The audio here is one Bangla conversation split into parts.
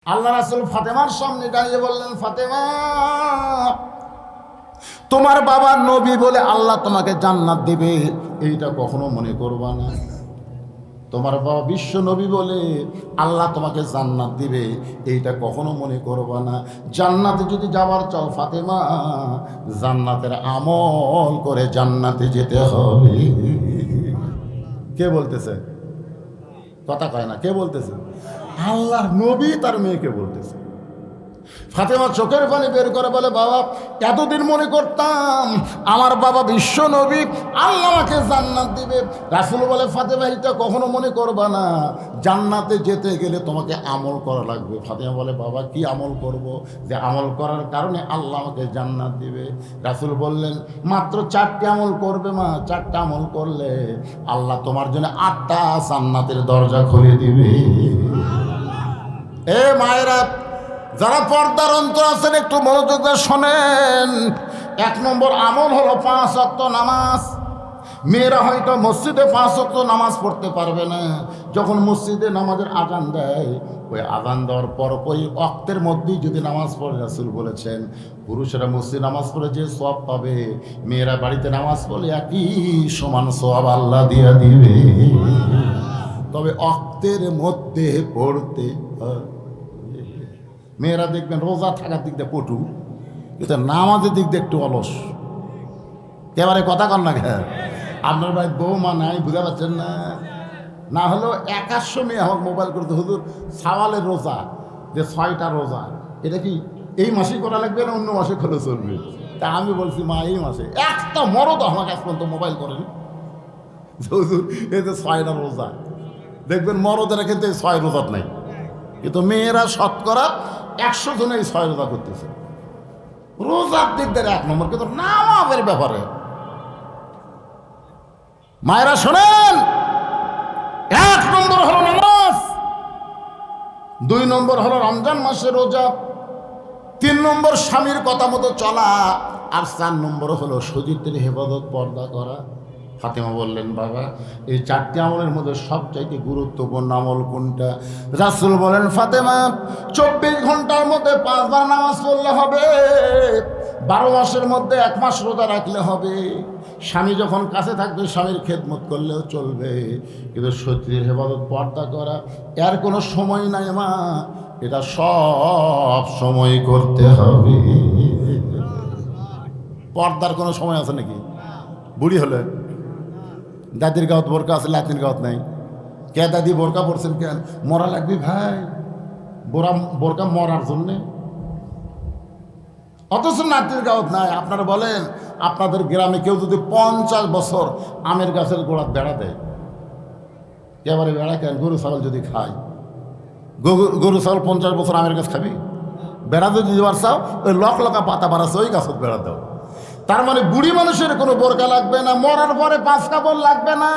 আল্লাহ রাসূল ফাতেমার সামনে দাঁড়িয়ে বললেন, ফাতেমা, তোমার বাবা নবী বলে আল্লাহ তোমাকে জান্নাত দিবে এইটা কখনো মনে করবা না। তোমার বাবা বিশ্ব নবী বলে আল্লাহ তোমাকে জান্নাত দিবে এইটা কখনো মনে করবা না। জান্নাতে যদি যাওয়ার চাও ফাতেমা, জান্নাতের আমল করে জান্নাতে যেতে হবে। কে বলতেছে? কথা কয় না। কে বলতেছে? আল্লাহর নবী তার মেয়েকে বলতেছে। ফাতেমা চোখের পানি বের করে বলে, বাবা, এতদিন মনে করতাম আমার বাবা বিশ্ব নবী আল্লাহ আমাকে জান্নাত দিবে। রাসূল বলে, ফাতেমা, এটা কখনো মনে করবা না। জান্নাতে যেতে গেলে তোমাকে আমল করা লাগবে। ফাতেমা বলে, বাবা, কি আমল করব যে আমল করার কারণে আল্লাহ আমাকে জান্নাত দিবে? রাসূল বললেন, মাত্র 4টি আমল করবে মা। 4টা আমল করলে আল্লাহ তোমার জন্য 8টা জান্নাতের দরজা খুলে দিবে। এ মায়েরা, যারা পর্দার অন্তর আছেন, একটু মনোযোগ দিয়ে শোনেন। 1 নম্বর আমল হলো 5 ওয়াক্ত নামাজ। মেয়েরা হয়তো মসজিদে 5 ওয়াক্ত নামাজ পড়তে পারবে না। যখন মসজিদে নামাজের আযান দেয়, ওই আযান দেওয়ার পর ওই ওয়াক্তের মধ্যেই যদি নামাজ পড়ে, রাসূল বলেছেন পুরুষেরা মসজিদে নামাজ পড়ে যে সওয়াব পাবে, মেয়েরা বাড়িতে নামাজ পড়লে একই সমান সওয়াব আল্লাহ দিয়ে দিবে। তবে ওয়াক্তের মধ্যে পড়তে হয়। মেয়েরা দেখবেন রোজা থাকার দিক দিয়ে পটু, কিন্তু নামাজের দিক দিয়ে একটু অলস। এবারে কথা কন না ঘর, আপনার ভাই বৌমা নাই, বুঝতে পারছেন না? না হলেও 100 মেয়ে আমার মোবাইল করতে, হুজুর সাওয়ালের রোজা যে 6টা রোজা, এটা কি এই মাসেই করা লাগবে না অন্য মাসে করে চলবে? তা আমি বলছি, মা, এই মাসে একটা মরদ আমাকে আজ পর্যন্ত মোবাইল করেন। হুজুর এই যে 6টা রোজা, দেখবেন মরদেরা কিন্তু এই 6 রোজাত নাই, কিন্তু মেয়েরা শতকরা 100 জনে এই 6 রোজা করতেছে। রোজার দিক দিয়ে 1 নম্বর, কিন্তু নামাজের ব্যাপারে মায়েরা শোনেন, 1 নম্বর হলো নামাজ, 2 নম্বর হলো রমজান মাসে রোজা, 3 নম্বর স্বামীর কথা মতো চলা, আর 4 নম্বর হলো সতীত্বের হেফাজত, পর্দা করা। ফাতেমা বললেন, বাবা, এই 4টি আমলের মধ্যে সবচাইতে গুরুত্বপূর্ণ আমল কোনটা? রাসূল বলেন, ফাতেমা, 24 ঘন্টার মধ্যে 5 বার নামাজ পড়লে হবে, 12 মাসের মধ্যে 1 মাস রোজা রাখলে হবে। স্বামী যখন কাছে থাকবে স্বামীর খেদমত করলেও চলবে, কিন্তু সতীর হেফাজত, পর্দা করা, এর কোনো সময় নাই মা, এটা সব সময় করতে হবে। পর্দার কোনো সময় আছে নাকি? বুড়ি হলে দাদির গাঁত বোরকা আছে, লাতির গাঁত নাই। কে দাদি বোরকা পড়ছেন কেন? মরা লাগবে ভাই, বোরকা মরার জন্যে, অথচ নাতির গাঁত নাই। আপনারা বলেন, আপনাদের গ্রামে কেউ যদি 50 বছর আমের গাছের গোড়া বেড়া দেয়, এবারে বেড়া কেন? গরু ছাগল যদি খায়, গরু ছাগল 50 বছর আমের গাছ খাবি? বেড়া যদি দিবার চাও, ওই লকা পাতা বাড়াচ্ছে, ওই গাছত বেড়া দাও। তার মানে বুড়ি মানুষের কোনো বোরকা লাগবে না, মরার পরে 5 কাপড় লাগবে না,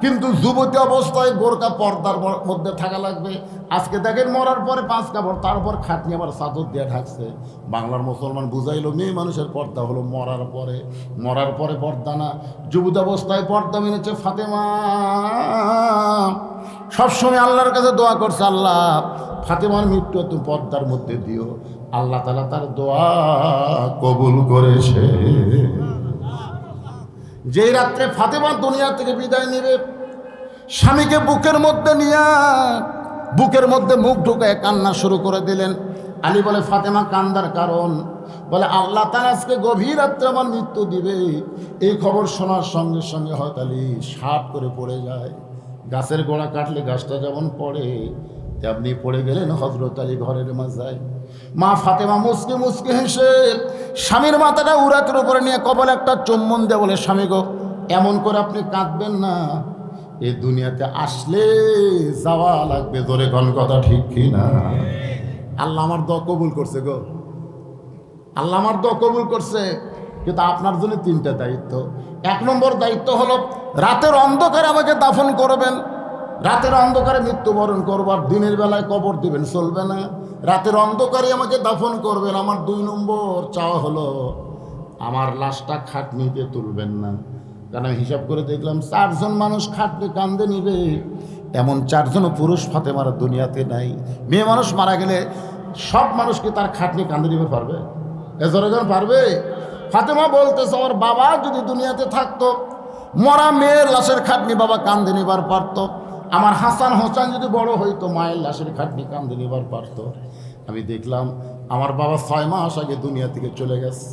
কিন্তু যুবতী অবস্থায় বোরকা পর্দার মধ্যে থাকা লাগবে। আজকে দেখেন মরার পরে 5 কাপড়, তারপর খাটনি আবার চাদর দিয়ে ঢাকছে। বাংলার মুসলমান বুঝাইলো, মেয়ে মানুষের পর্দা হলো মরার পরে, মরার পরে পর্দা না। যুবতী অবস্থায় পর্দা মেনেছে ফাতেমা, সবসময় আল্লাহর কাছে দোয়া করছে, আল্লাহ ফাতেমার মৃত্যু তুমি পর্দার মধ্যে দিও। আল্লাহ তাআলা তার দোয়া কবুল করেছে। যেই রাত্রে ফাতেমা দুনিয়া থেকে বিদায় নেবে, স্বামীকে বুকের মধ্যে নিয়ে বুকের মধ্যে মুখ ঢুকায় কান্না শুরু করে দিলেন। আলী বলে, ফাতেমা কান্দার কারণ? বলে, আল্লাহ তাআলা আজকে গভীর রাত্রে আমার মৃত্যু দিবে। এই খবর শোনার সঙ্গে সঙ্গে হয়তো আলী সাপ করে পড়ে যায়। গাছের গোড়া কাটলে গাছটা যেমন পড়ে, তেমনি পড়ে গেলেন হযরত আলী ঘরের মাঝায়। মা ফাতেমা মুচকি মুচকি হেসে স্বামীর মাথাটা উরাতের উপরে নিয়ে কপালে একটা চুম্বন দিয়ে বলে, স্বামী গো, এমন করে আপনি কাঁদবেন না, এই দুনিয়াতে আসলে যাওয়া লাগবে। ধরে কোন কথা ঠিক কি না? আল্লাহ আমার দোয়া কবুল করছে গো, আল্লাহ আমার দোয়া কবুল করছে। কিন্তু আপনার জন্য 3টা দায়িত্ব। 1 নম্বর দায়িত্ব হলো রাতের অন্ধকারে আমাকে দাফন করবেন। রাতের অন্ধকারে মৃত্যুবরণ করবার, দিনের বেলায় কবর দিবেন চলবে না। রাতের অন্ধকারে আমাকে দাফন করবেন। আমার 2 নম্বর চাওয়া হলো আমার লাশটা খাটনিতে তুলবেন না। কারণ হিসাব করে দেখলাম 4 জন মানুষ খাটনি কান্দে নিবে, এমন চারজনও পুরুষ ফাতেমার দুনিয়াতে নাই। মেয়ে মানুষ মারা গেলে সব মানুষকে তার খাটনি কাঁদে দিতে পারবে? এজনজন পারবে? ফাতেমা বলতেছে আমার বাবা যদি দুনিয়াতে থাকতো, মরা মেয়ের লাশের খাটনি বাবা কান্দে নিবার পারত। আমার হাসান হোসেন যদি বড় হইতো, মায়ের লাশের খাটনি কান্দে নিবার পারত। আমি দেখলাম আমার বাবা 6 মাস আগে দুনিয়া থেকে চলে গেছে।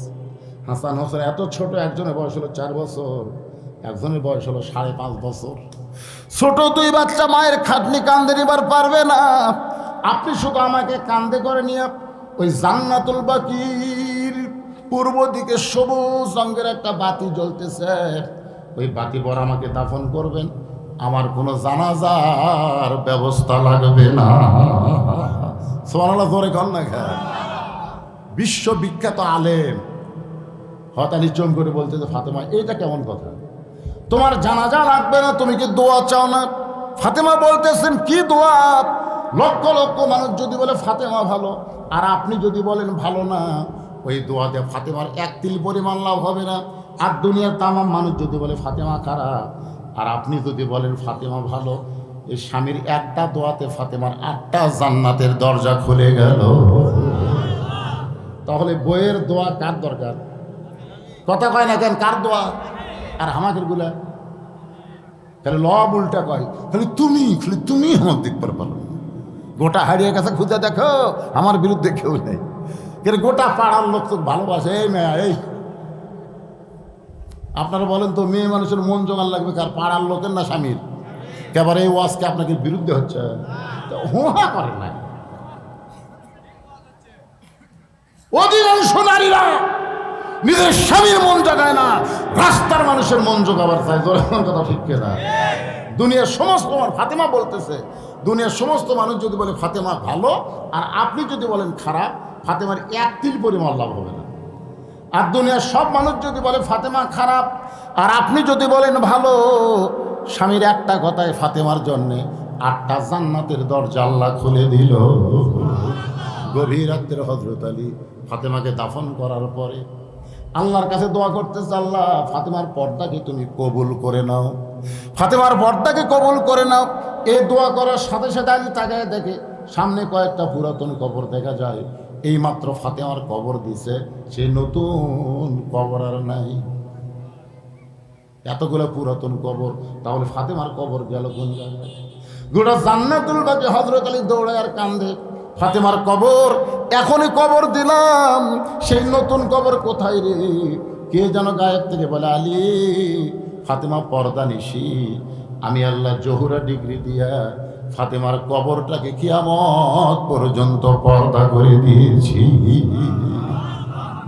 হাসান হোসেন এত ছোট, একজনের বয়স হলো 4 বছর, একজনের বয়স হলো 5.5 বছর। ছোট 2 বাচ্চা মায়ের খাটনি কান্দে নিবার পারবে না। আপনি শুধু আমাকে কান্দে করে নিয়ে ওই জান্নাতুল বাকির পূর্ব দিকে সবুজ রঙের একটা বাতি জ্বলতেছে, ওই বাতি পর আমাকে দাফন করবেন। আমার কোনো জানাজার ব্যবস্থা লাগবে না। সুবহানাল্লাহ, জোরে কর না। বিশ্ববিখ্যাত আলেম হতালি চম করে বলতে যে ফাতেমা এইটা কেমন কথা, তোমার জানাজা লাগবে না, তুমি কি দোয়া চাও না? ফাতেমা বলতেছেন কি দোয়া? লক্ষ লক্ষ মানুষ যদি বলে ফাতেমা ভালো, আর আপনি যদি বলেন ভালো না, ওই দোয়াতে ফাতেমার 1 তিল পরিমাণ লাভ হবে না। আর দুনিয়ার তামাম মানুষ যদি বলে ফাতেমা খারাপ, আর আপনি যদি বলেন ফাতেমা ভালো, এই স্বামীর একটা দোয়াতে ফাতেমার 8টা জান্নাতের দরজা খুলে গেল। তাহলে বইয়ের দোয়া কার দরকার? কথা কয় না কেন? কার দোয়া? আর আমাদের গুলা তাহলে লব উল্টা কয়, খালি তুমি আমার দেখবার পারো। গোটা হারিয়ে কাছে খুঁজে দেখো, আমার বিরুদ্ধে কেউ নেই। কিন্তু গোটা পাড়ার লোক তো ভালোবাসে। এই মেয়া, এই আপনারা বলেন তো, মেয়ে মানুষের মন জোগান লাগবে কার? পাড়ার লোকের না স্বামীর? কেবল এই ওয়াজকে আপনাকে বিরুদ্ধে হচ্ছে, হোহা করেন না। অধিকাংশ নারীরা নিজের স্বামীর মন জাগায় না, রাস্তার মানুষের মন জোগাবার চায়। কথা ঠিক না? দুনিয়ার সমস্ত ফাতেমা বলতেছে, দুনিয়ার সমস্ত মানুষ যদি বলে ফাতেমা ভালো, আর আপনি যদি বলেন খারাপ, ফাতেমার 1 তিল পরিমাণ লাভ হবে না। আর দুনিয়ার সব মানুষ যদি বলে ফাতেমা খারাপ, আর আপনি যদি বলেন ভালো, স্বামীর একটা কথায় ফাতেমার জন্যে 8টা জান্নাতের দরজা আল্লাহ খুলে দিল। গভীর রাত্রে হযরত আলী ফাতেমাকে দাফন করার পরে আল্লাহর কাছে দোয়া করতেছে, আল্লাহ ফাতেমার পর্দাকে তুমি কবুল করে নাও, ফাতেমার পর্দাকে কবুল করে নাও। এই দোয়া করার সাথে সাথে আলী তাকায় দেখে সামনে কয়েকটা পুরাতন কবর দেখা যায়। এইমাত্র ফাতেমার কবর দিছে, সেই নতুন কবর আর নাই। এতগুলো পুরাতন কবর, তাহলে ফাতেমার কবর গেল কোন জায়গায়? গোটা জান্নাতুল বাকি হযরত আলী দৌড়ায় আর কান্দে, ফাতেমার কবর এখনই কবর দিলাম, সেই নতুন কবর কোথায় রে? কে যেন গায়েব থেকে বলে, আলী ফাতেমা পর্দা নিশি, আমি আল্লাহ জহুরা ডিগ্রি দিয়া ফাতেমার কবরটাকে কিয়ামত পর্যন্ত পর্দা করে দিয়েছি।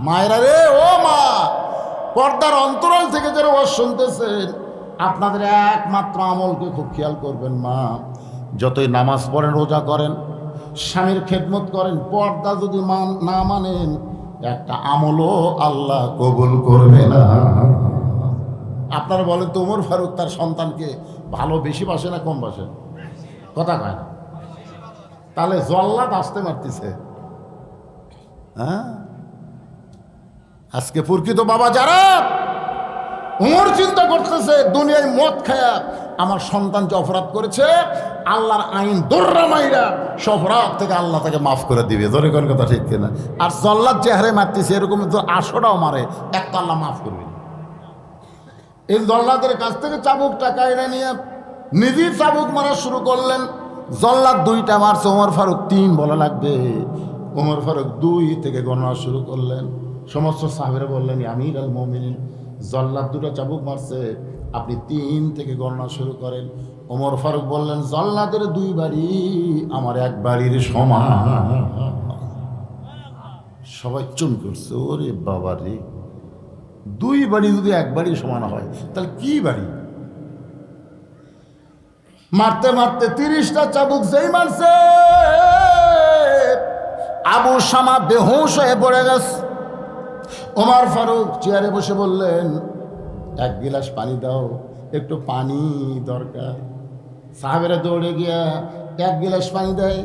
মায়েরা রে, ও মা, পর্দার অন্তরাল থেকে যারা ওয়াজ শুনতেছেন, আপনাদের একমাত্র আমলকে খুব খেয়াল করবেন। মা যতই নামাজ পড়েন, রোজা করেন, স্বামীর খেদমত করেন, পর্দা যদি না মানেন, একটা আমলও আল্লাহ কবুল করবে না। আপনারা বলেন তো, ওমর ফারুক তার সন্তানকে ভালো বেশি বাসে না কম বাসে? কথা কয় না। তাহলে জল্লাদ আসতে মারতেছে। হ্যাঁ, আজকে প্রকৃত বাবা যারা, ওমর চিন্তা করতেছে দুনিয়ায় মদ খায়া আমার সন্তান যে অপরাধ করেছে, আল্লাহর আইন দৌড়া মাইরা সে অপরাধ থেকে আল্লাহ তাকে মাফ করে দিবে। ধরে কোন কথা ঠিক কিনা? আর জল্লাদ যে হারে মারতেছে, এরকম তো 800টাও মারে, একটা আল্লাহ মাফ করবে। এই জল্লাদের কাছ থেকে চাবুক টাকা এনে নিয়ে নিজেই চাবুক মারা শুরু করলেন। জল্লাদ 2টা মারছে, ওমর ফারুক 3 বলা লাগবে। ওমর ফারুক 2 থেকে গণনা শুরু করলেন। সমস্ত সাহাবীরা বললেন, আমির আল মুমিনিন, জল্লাদ 2টা চাবুক মারছে, আপনি 3 থেকে গণনা শুরু করেন। ওমর ফারুক বললেন, জল্লাদের 2 বাড়ি আমার 1 বাড়ির সমান। সবাই চুম করছে, ওরে বাবা রে, 2 বাড়ি যদি 1 বাড়ির সমান হয়, তাহলে কি বাড়ি? মারতে মারতে 30টা চাবুক যেই মারছে, আবু শামা বেহুশ হয়ে পড়ে গেছে। ওমর ফারুক চেয়ারে বসে বললেন, 1 গিলাস পানি দাও, একটু পানি দরকার। সাহাবেরা দৌড়ে গিয়া 1 গিলাস পানি দেয়।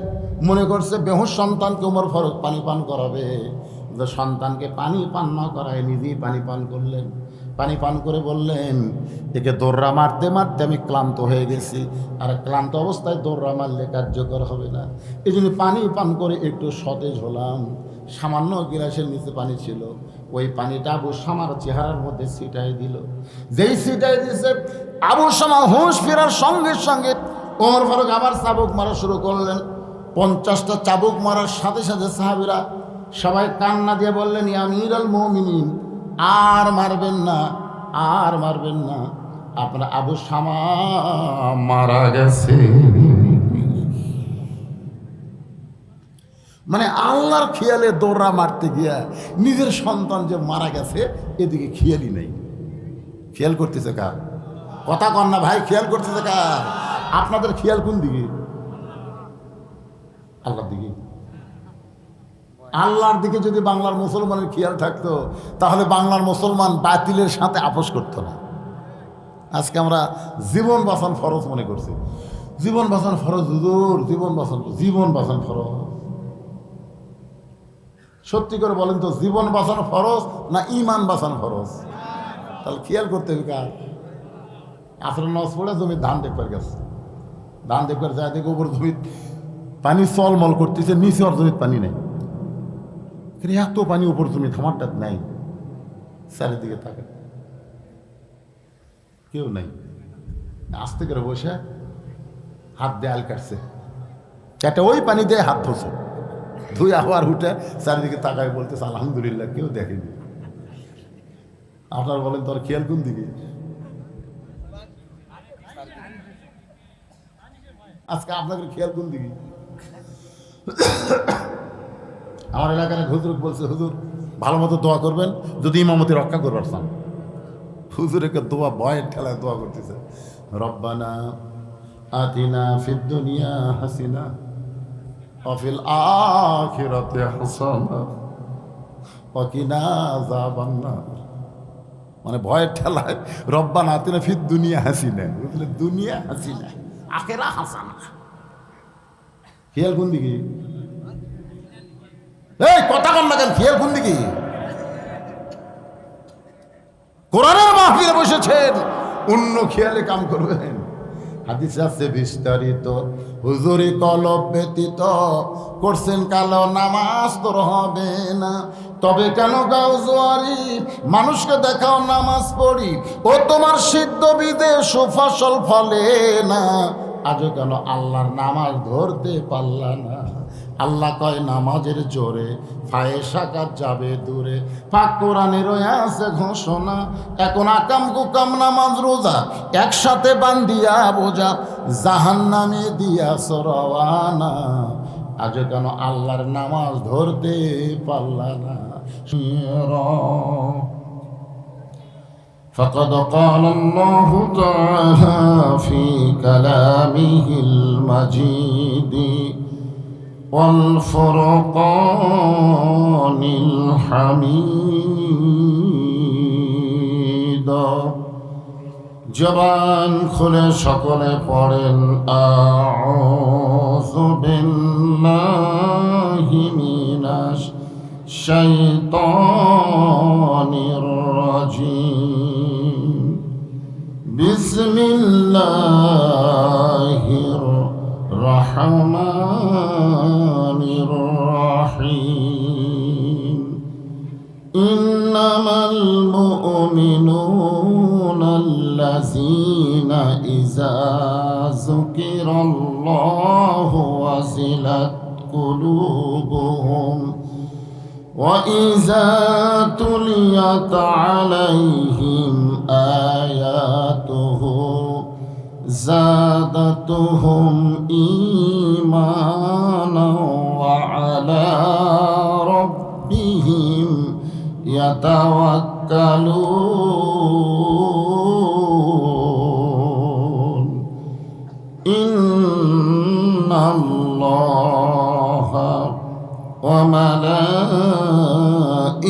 মনে করছে বেহুশ সন্তানকে ওমর ফারুক পানি পান করাবে, সন্তানকে পানি পান না করায় নিজেই পানি পান করলেন। পানি পান করে বললেন, একে দৌড়া মারতে মারতে আমি ক্লান্ত হয়ে গেছি, আর ক্লান্ত অবস্থায় দৌড়া মারলে কার্যকর হবে না, এই জন্য পানি পান করে একটু সতেজ হলাম। সামান্য গিলাসের নিচে পানি ছিল, ওই পানিটা আবু শামার চেহারার মধ্যে ছিটাই দিল। যেই ছিটাই দিয়েছে, আবু শামা হুঁশ ফেরার সঙ্গে সঙ্গে ওমর ফারুক আবার চাবুক মারা শুরু করলেন। 50টা চাবুক মারার সাথে সাথে সাহাবীরা সবাই কান্না দিয়ে বললেন, ইয়া আমিরুল মুমিনিন, আর মারবেন না, আর মারবেন না, আপনার আবু শামা মারা গেছে। মানে আল্লাহর খেয়ালে দৌড়া মারতে গিয়া নিজের সন্তান যে মারা গেছে এদিকে খেয়ালই নেই। খেয়াল করতেছে কার? কথা কন না ভাই, খেয়াল করতেছে কার? আপনাদের খেয়াল কোন দিকে? আল্লাহর দিকে। আল্লাহর দিকে যদি বাংলার মুসলমানের খেয়াল থাকতো তাহলে বাংলার মুসলমান বাতিলের সাথে আপোষ করতো না। আজকে আমরা জীবন বাঁচান ফরজ মনে করছি। জীবন বাঁচান ফরজ হুজুর, জীবন বাঁচান ফরজ। সত্যি করে বলেন তো, জীবন বাঁচানো ফরজ না ঈমান বাঁচানো ফরজ? তাহলে খেয়াল করতে হবে কার? আসরের নামাজ পড়ে জমির ধান দেখবার গেছে, ধান দেখবার যায় দেখে উপর জমির পানি চলমল করতেছে, নিচে ওর জমির পানি নেই। এত পানি উপর জমি, থামারটা নাই। চারিদিকে থাকে কেউ নাই, আস্তে করে বসে হাত দেয়াল কাটছে, কেটে ওই পানি দিয়ে হাত ধরছে, ধুই আবার উঠে চারিদিকে তাকায় বলতেছে আলহামদুলিল্লাহ, কেউ দেখেনি। আপনার বলেন তোর খেয়াল কোন দিকে? আজকে আপনাদের খেয়াল কোন দিকে? আমার এলাকার হুজুর বলছে, হুজুর ভালো মতো দোয়া করবেন যদি ইমামতি রক্ষা করবার চান। হুজুরকে দোয়া ভয়ের ঠেলায় দোয়া করতেছে, রব্বানা আতিনা ফিদ দুনিয়া হাসিনা ওয়া ফিল আখিরাতি হাসানা ওয়া কিনা আযাবান নার। মানে ভয়ের ঠেলায় রব্বানা আতিনা ফিদ দুনিয়া হাসিনা, বুঝলে, দুনিয়া হাসিনা আখিরা হাসানা। খেয়াল কোন দিকে? এই কথা কন না কেন? খেয়াল কোন দিকে? কোরআনের মাহফিলে বসেছেন, অন্য খেয়ালে কাম করবেন। হাদিস আছে বিস্তারিত, হুজুরি কলব ব্যতীত করছেন কালো, নামাজ তোর হবে না। তবে কেন গাও জোয়ারি, মানুষকে দেখাও নামাজ পড়ি, ও তোমার সিদ্ধ বীজে সুফসল ফলে না। আজও কেন আল্লাহর নামাজ ধরতে পারলা না? আল্লাহ কয় নামাজের জোরে ফায়েসা কাজ যাবে দূরে। পাক কোরআনে রয়ে আছে ঘোষণা, এখন আকাম কুকাম নামাজ রোজা একসাথে বান্ধিয়া বোঝা, জাহান্নামে দিয়া সরওয়ানা। আজও কেন আল্লাহর নামাজ ধরতে পারলা না? فقد قال الله تعالى في كلامه المجيد والفرقان الحميد। জবান খুলে সকলে পড়েন আউযু বিল্লাহি মিনাশ শাইতানির রাজিম। বিসমিল্লাহির রহমানির রহিম। ইন্নামাল মুমিনুনা আল্লাযীনা ইযা যুকিরাল্লাহু ওয়াজিলাত কুলুবুহুম وَإِذَا تُلِيَتْ عَلَيْهِمْ آيَاتُهُ زَادَتْهُمْ إِيمَانًا وَعَلَى رَبِّهِمْ يَتَوَكَّلُونَ إِنَّ اللَّهَ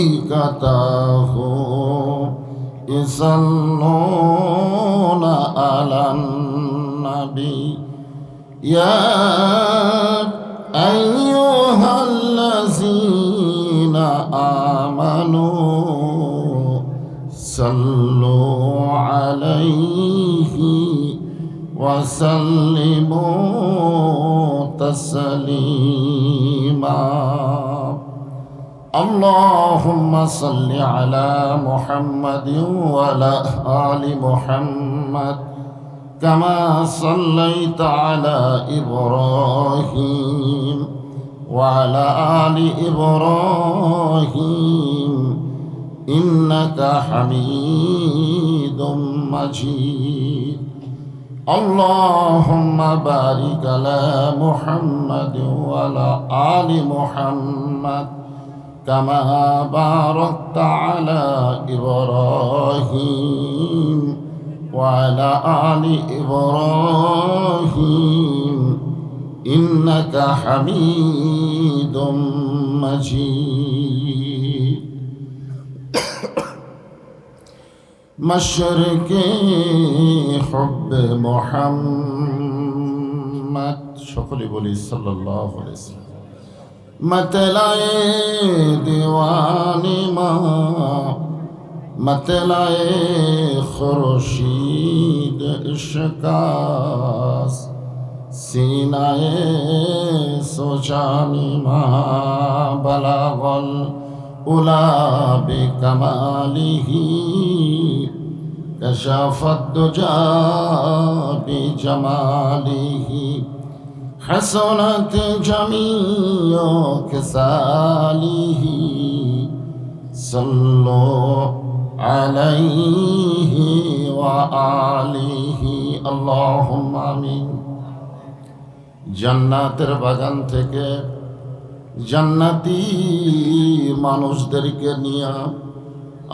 وملائكته يصلون على النبي يا أيها الذين آمنوا صلوا عليه وسلموا تسليما اللهم صل على محمد وعلى آل محمد كما صليت على إبراهيم وعلى آل إبراهيم إنك حميد مجيد اللهم بارك على محمد وعلى آل محمد كما باركت على إبراهيم وعلى آل إبراهيم إنك حميد مجيد مشرق حب محمد সকলে বলি সাল্লাল্লাহু আলাইহি ওয়াসাল্লাম मतलाए दीवानी माँ मतलाए खुर्शीद इश्कास सीनाए सोचानी माँ बलागल उला बिकमालिही कशाफत दुजा बिजमालिही حسنت جميع كساله صلوا عليه وآله اللهم آمين জান্নাতের বাগান থেকে জান্নাতি মানুষদেরকে নিয়ে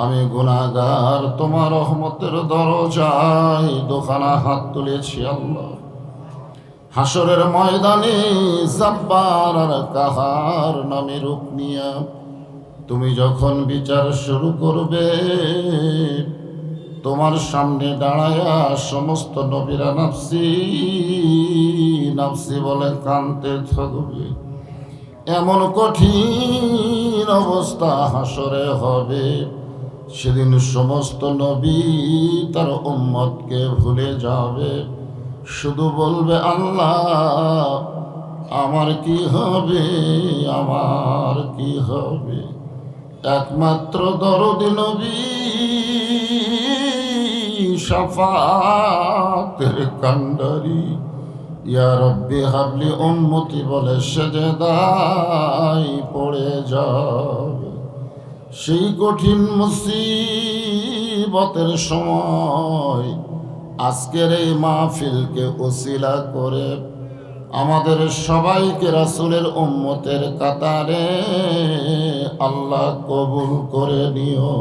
আমি গুনাহগার তোমার রহমতের দরজায় দোখানা হাত তুলেছি আল্লাহ হাসরের ময়দানে জব্বার আর কাহার নামে রূপ নিয়া তুমি যখন বিচার শুরু করবে তোমার সামনে দাঁড়ায়া সমস্ত নবীরা নাফসি নাফসি বলে কাঁদতে থাকবে এমন কঠিন অবস্থা হাসরে হবে সেদিন সমস্ত নবী তার উম্মতকে ভুলে যাবে শুধু বলবে আল্লাহ আমার কি হবে আমার কি হবে একমাত্র দরদি নবী শাফাতের কান্ডারি ইয়া রব্বি হাবলি উম্মতি বলে সেজদায় পড়ে যাবে সেই কঠিন মুসিবতের সময় আজকের এই মাহফিলকে ওসিলা করে আমাদের সবাইকে রাসূলের উম্মতের কাতারে আল্লাহ কবুল করে নিও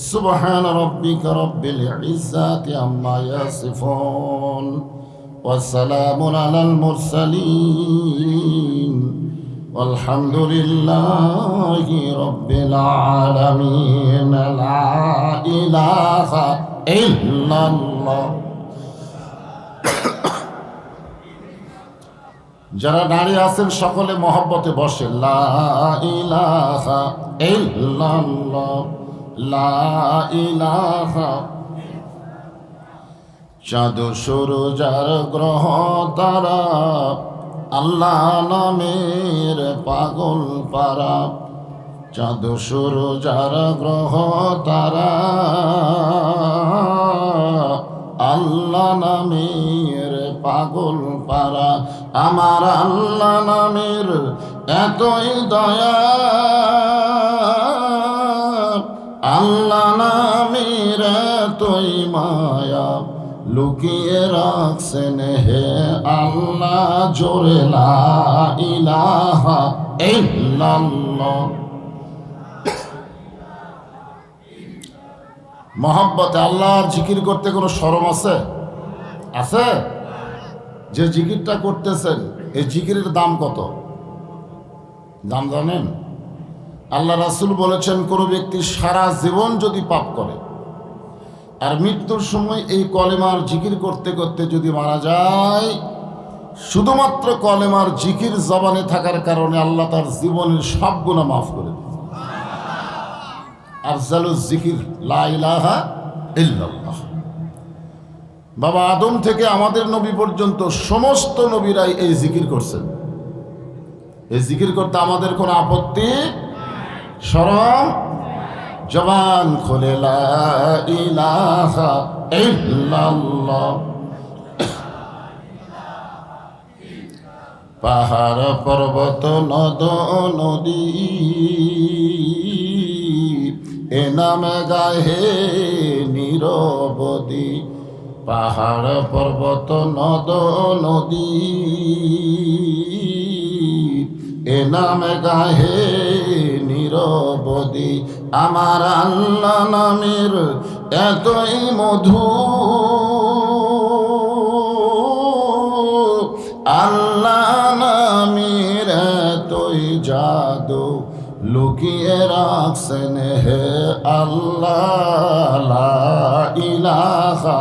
সুবহান রাব্বিকা রাব্বিল ইজ্জাতি আম্মা ইয়াসিফুন ওয়া সালামুন আলাল মুরসালিন والحمد لله رب العالمين لا إله إلا الله যারা দাঁড়িয়ে আছেন সকলে মহব্বতে বসে লা ইলাহা ইল্লাল্লাহ লা ইলাহা চাঁদ সূরজ আর গ্রহ তারা আল্লাহ নামের পাগল পারা চাঁদ সূরজ আর গ্রহ তারা আল্লাহ নামের পাগল পারা আমার আল্লাহ নামের এতই দয়া আল্লাহ নামের এতই মায়া লুকিয়ে রাখছেন হে আল্লাহ জোরে লা ইলাহা ইল্লাল্লাহ মহব্বতে আল্লাহর জিকির করতে কোনো শরম আছে আছে যে জিকিরটা করতেছেন এই জিকিরের দাম কত দাম জানেন আল্লাহ রাসূল বলেছেন কোনো ব্যক্তি সারা জীবন যদি পাপ করে আর মৃত্যুর সময় এই কলেমার জিকির করতে করতে যদি মারা যায় শুধুমাত্র কলেমার জিকির জবানে থাকার কারণে আল্লাহ তার জীবনের সব গুনাহ মাফ করে দেন আফজালুজ জিকির লা ইলাহা ইল্লাল্লাহ বাবা আদম থেকে আমাদের নবী পর্যন্ত সমস্ত নবীরাই এই জিকির করছেন। এই জিকির করতে আমাদের কোনো আপত্তি শরম জবান খোলে লা ইলাহা ইল্লাল্লাহ। পাহাড় পর্বত নদ নদী এ নামে গাহে নিরবধি। পাহাড় পর্বত নদ নদী এ নামে গাহে নিরবধি। আমার আল্লাহ নামের এতই মধু, আল্লাহ নামের এতই জাদু, লুকিয়ে রাখছেন হে আল্লাহ। লা ইলাহা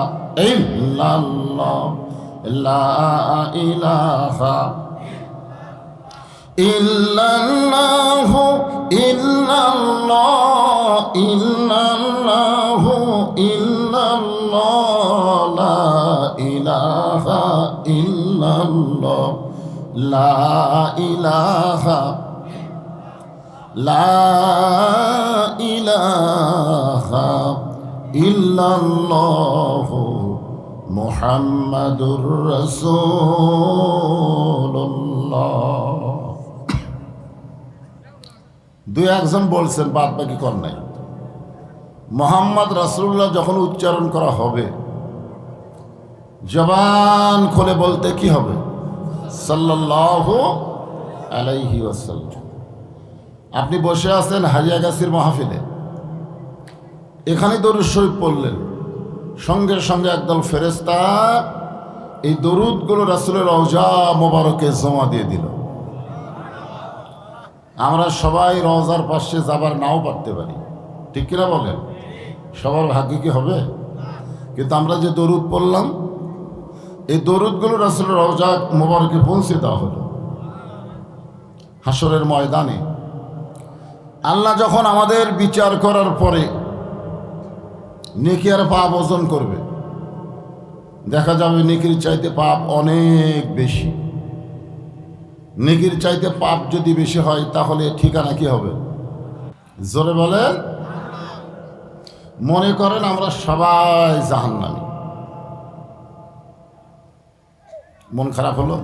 ইল্লাল্লাহ, লা ইলাহা ইল্লাল্লাহ, ইল্লাল্লাহ, ইল্লাল্লাহ, ইল্লাল্লাহ, লা ইলাহা ইল্লাল্লাহ, লা ইলাহা, লা ইলাহা ইল্লাল্লাহ মুহাম্মাদুর রাসূলুল্লাহ। দুই একজন বলছেন, বাদ বাকি কর নাই। মুহাম্মদ রাসূলুল্লাহ যখন উচ্চারণ করা হবে, জবান খুলে বলতে কি হবে? সাল্লাল্লাহু আলাইহি ওয়াসাল্লাম। আপনি বসে আছেন হাজিয়াগাছির মাহফিলে, এখানে দরুদ শরীফ পড়লেন, সঙ্গে সঙ্গে একদল ফেরেশতা এই দরুদগুলো রাসূলের রওজা মোবারকে জমা দিয়ে দিল। আমরা সবাই রওজার পাশে যাবার নাও পারতে পারি, ঠিক কিনা বলেন? সবার ভাগ্য কি হবে? কিন্তু আমরা যে দরুদ পড়লাম, এই দরুদগুলো রাসূলের রওজা মোবারকে পৌঁছে দেওয়া হলো। হাসরের ময়দানে আল্লাহ যখন আমাদের বিচার করার পরে নেকি আর পাপ ওজন করবে, দেখা যাবে নেকির চাইতে পাপ অনেক বেশি। নেকির চাইতে পাপ যদি বেশি হয় তাহলে ঠিকানা কি হবে? জোরে বলেন। মনে করেন আমরা সবাই জাহান্নামী, মন খারাপ হলো?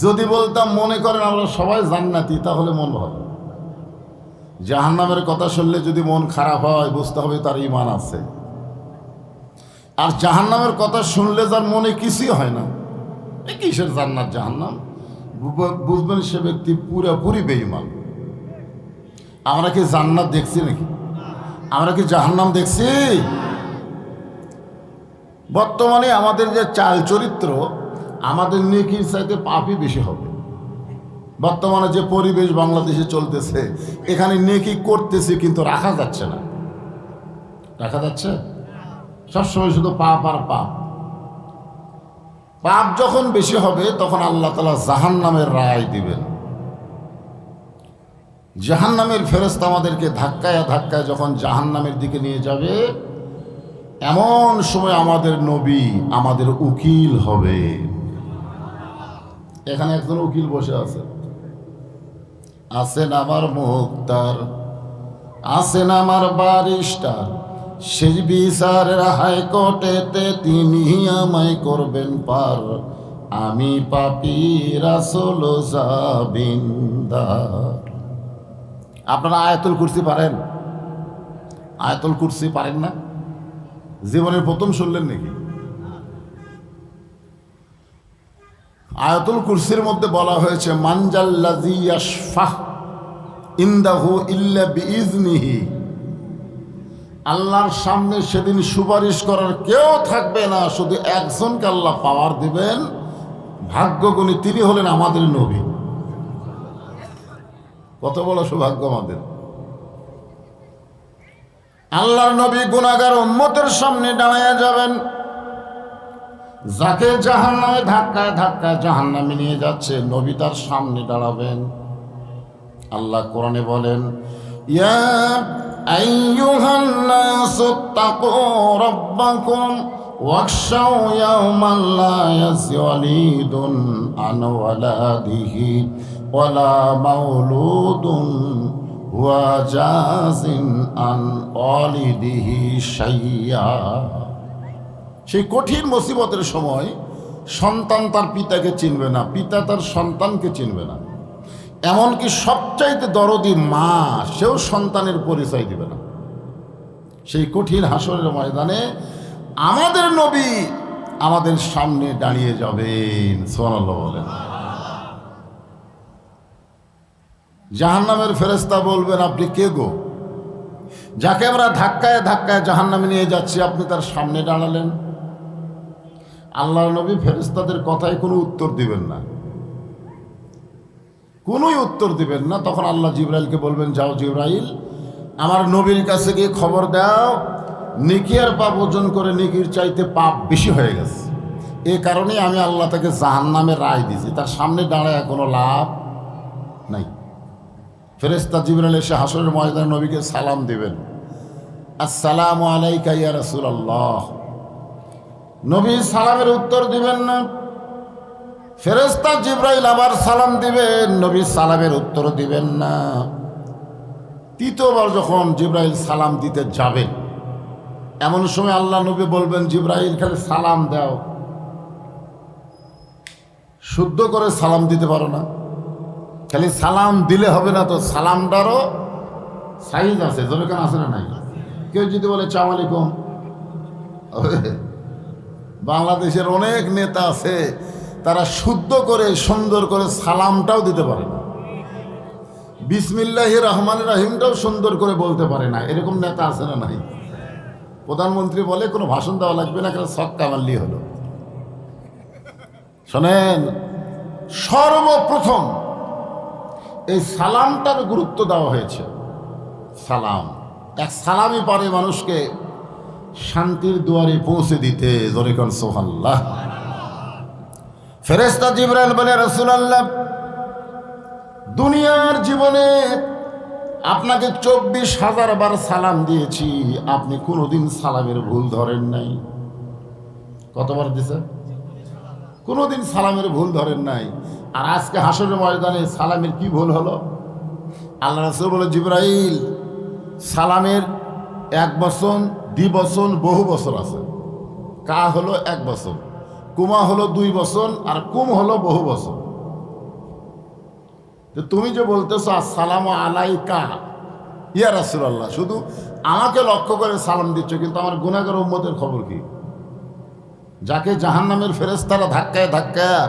যদি বলতাম মনে করেন আমরা সবাই জান্নাতি, তাহলে মন ভালো। জাহান্নামের কথা শুনলে যদি মন খারাপ হয়, বুঝতে হবে তার ঈমান আছে। আর জাহান্নামের কথা শুনলে যার মনে কিছুই হয় না, কিসের জান্নাত জাহান্নাম, বুঝবেন সে ব্যক্তি পুরোপুরি বেঈমান। আমরা কি জান্নাত দেখছি নাকি? আমরা কি জাহান্নাম দেখছি? বর্তমানে আমাদের যে চাল চরিত্র, আমাদের নেকির চাইতে পাপই বেশি হবে। বর্তমানে যে পরিবেশ বাংলাদেশে চলতেছে, এখানে নেকি করতেছে কিন্তু রাখা যাচ্ছে না। রাখা যাচ্ছে? সবসময় শুধু পাপ আর পাপ। পাপ যখন বেশি হবে তখন আল্লাহ তাআলা জাহান্নামের রায় দিবেন। জাহান্নামের ফেরেশতা আমাদেরকে ধাক্কায় ধাক্কায় যখন জাহান্নামের দিকে নিয়ে যাবে, এমন সময় আমাদের নবী আমাদের উকিল হবে। এখানে একজন উকিল বসে আছে, আছেন আমার মুক্তার, আছেন আমার বারিস্টার, সেই বিচারের হাইকোর্টেতে তিনি আমায় করবেন পার। আমি পাপী রাসূল জাবিনদার। আপনারা আয়াতুল কুরসি পারেন? আয়াতুল কুরসি পারেন না? জীবনের প্রথম শুনলেন নাকি? আয়াতুল কুরসির মধ্যে বলা হয়েছে, মানজাল্লাযী ইয়াশফাহ ইনদাহু ইল্লা বিইজনিহি। আল্লাহর সামনে সেদিন সুপারিশ করার কেউ থাকবে না, শুধু একজনকে আল্লাহ পাওয়ার দিবেন, ভাগ্যগুণী, তিনি হলেন আমাদের নবী। কত বড় সৌভাগ্য আমাদের! আল্লাহর নবী গুনাহগার উম্মতের সামনে দাঁড়ায়া যাবেন। যাকে জাহান্নামে ধাক্কায় ধাক্কায় জাহান্নামে নিয়ে যাচ্ছে, নবী তার সামনে দাঁড়াবেন। আল্লাহ কোরআনে বলেন, ইয়া আইয়ুহান নাসু তাকু রাব্বাকুম ওয়াখশাউ ইয়াওমান লা ইয়াজজি ওয়ালিদুন আন ওয়ালাদিহি ওয়ালা মাউলুদুন হুয়া জাযিন আন ওয়ালিদিহি শাইয়্যা। সেই কঠিন মুসিবতের সময় সন্তান তার পিতাকে চিনবে না, পিতা তার সন্তানকে চিনবে না, এমনকি সবচাইতে দরদি মা সেও সন্তানের পরিচয় দিবে না। সেই কঠিন হাসরের ময়দানে আমাদের নবী আমাদের সামনে দাঁড়িয়ে যাবেন, সুবহানাল্লাহ বলেন। জাহান্নামের ফেরেশতা বলবেন, আপনি কে গো? যাকে আমরা ধাক্কায় ধাক্কায় জাহান্নামে নিয়ে যাচ্ছি, আপনি তার সামনে দাঁড়ালেন। আল্লাহর নবী ফেরেশতাদের কথায় কোনো উত্তর দিবেন না, কোনোই উত্তর দিবেন না। তখন আল্লাহ জিবরাইলকে বলবেন, যাও জিবরাইল, আমার নবীর কাছে গিয়ে খবর দাও, নেকি আর পাপ ওজন করে নেকির চাইতে পাপ বেশি হয়ে গেছে, এই কারণে আমি আল্লাহ তাকে জাহান্নামে রায় দিয়েছি, তার সামনে দাঁড়ায় কোনো লাভ নাই। ফেরেশতা জিবরাইল এসে হাসরের ময়দানে নবীকে সালাম দিবেন, আসসালামু আলাইকা ইয়া রাসূলুল্লাহ। নবী সালামের উত্তর দিবেন না। ফেরেশতা জিবরাইল আবার সালাম দিবেন, নবী সালামের উত্তর দিবেন না। তৃতীয়বার যখন জিবরাইল সালাম দিতে যাবেন, এমন সময় আল্লাহ নবী বলবেন, জিবরাইল খালি সালাম দাও, শুদ্ধ করে সালাম দিতে পারো না? খালি সালাম দিলে হবে না তো, সালামটারও সাইজ আছে, যেরকম আছে না নাই? কেউ যদি বলে আসসালামু আলাইকুম, বাংলাদেশের অনেক নেতা আছে তারা শুদ্ধ করে সুন্দর করে সালামটাও দিতে পারে না, বিসমিল্লাহির রহমানির রহিমটাও সুন্দর করে বলতে পারে না, এরকম নেতা আছে না নাই? প্রধানমন্ত্রী বলে কোনো ভাষণ দেওয়া লাগবে না, কেন ছক্কা মারলি হলো। শোনেন, সর্বপ্রথম এই সালামটার গুরুত্ব দেওয়া হয়েছে। সালাম, এক সালামই পারে মানুষকে শান্তির দুয়ারে পৌঁছে দিতে। জোরে কোন সুবহানাল্লাহ। ফেরেশতা জিবরাইল বলে, রাসূলুল্লাহ, দুনিয়ার জীবনে আপনাকে 24,000 বার সালাম দিয়েছি, আপনি কোনোদিন সালামের ভুল ধরেন নাই। কতবার দিছে? কোনোদিন সালামের ভুল ধরেন নাই। আর আজকে হাসরের ময়দানে সালামের কি ভুল হলো? আল্লাহ রাসূল বলে, জিবরাইল, সালামের 1 বচন, 2 বচন, বহু বছর আছে। কা হলো 1 বছর, কুমা হলো 2 বচন, আর কুম হলো বহু বছর। তুমি যে বলতেছো আসসালামু আলাইকা ইয়া রাসূলুল্লাহ, শুধু আমাকে লক্ষ্য করে সালাম দিচ্ছ, কিন্তু আমার গুনাহগার উম্মতের খবর কি? যাকে জাহান্নামের ফেরেশতারা ধাক্কায় ধাক্কায়